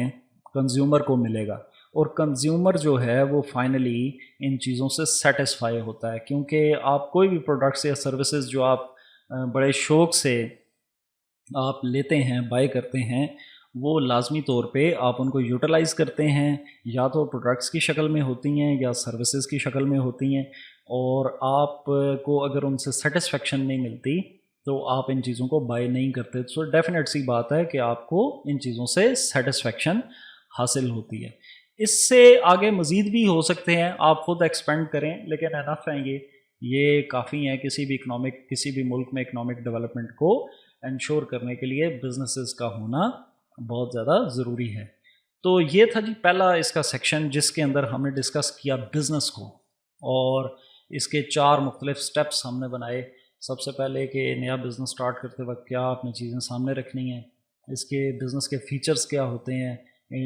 کنزیومر کو ملے گا، اور کنزیومر جو ہے وہ فائنلی ان چیزوں سے سیٹسفائی ہوتا ہے، کیونکہ آپ کوئی بھی پروڈکٹس یا سروسز جو آپ بڑے شوق سے آپ لیتے ہیں، بائی کرتے ہیں، وہ لازمی طور پہ آپ ان کو یوٹیلائز کرتے ہیں، یا تو پروڈکٹس کی شکل میں ہوتی ہیں یا سروسز کی شکل میں ہوتی ہیں، اور آپ کو اگر ان سے سیٹسفیکشن نہیں ملتی تو آپ ان چیزوں کو بائی نہیں کرتے۔ سو ڈیفینیٹ سی بات ہے کہ آپ کو ان چیزوں سے سیٹسفیکشن حاصل ہوتی ہے۔ اس سے آگے مزید بھی ہو سکتے ہیں، آپ خود ایکسپینڈ کریں، لیکن انف ہیں یہ کافی ہیں کسی بھی ملک میں اکنامک ڈیولپمنٹ کو انشور کرنے کے لیے بزنسز کا ہونا بہت زیادہ ضروری ہے۔ تو یہ تھا جی پہلا اس کا سیکشن، جس کے اندر ہم نے ڈسکس کیا بزنس کو، اور اس کے 4 مختلف سٹیپس ہم نے بنائے۔ سب سے پہلے کہ نیا بزنس سٹارٹ کرتے وقت کیا آپ نے چیزیں سامنے رکھنی ہیں، اس کے بزنس کے فیچرز کیا ہوتے ہیں،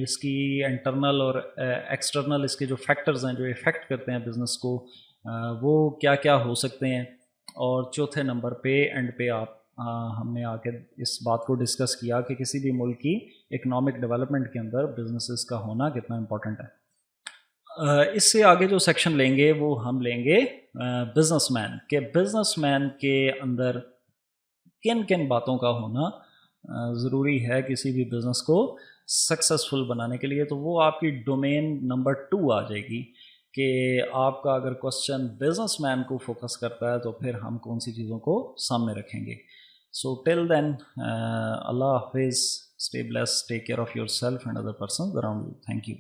اس کی انٹرنل اور ایکسٹرنل اس کے جو فیکٹرز ہیں جو افیکٹ کرتے ہیں بزنس کو، وہ کیا کیا ہو سکتے ہیں، اور چوتھے نمبر پہ اینڈ پہ ہم نے آ کے اس بات کو ڈسکس کیا کہ کسی بھی ملک کی اکنامک ڈیولپمنٹ کے اندر بزنسز کا ہونا کتنا امپورٹنٹ ہے۔ اس سے آگے جو سیکشن لیں گے وہ ہم لیں گے بزنس مین، کہ بزنس مین کے اندر کن کن باتوں کا ہونا ضروری ہے کسی بھی بزنس کو سکسیزفل بنانے کے لیے۔ تو وہ آپ کی ڈومین نمبر 2 آ جائے گی، کہ آپ کا اگر کوسچن بزنس مین کو فوکس کرتا ہے تو پھر ہم کون سی چیزوں کو سامنے رکھیں گے۔ So till then, Allah Hafiz, stay blessed, take care of yourself and other persons around you. Thank you.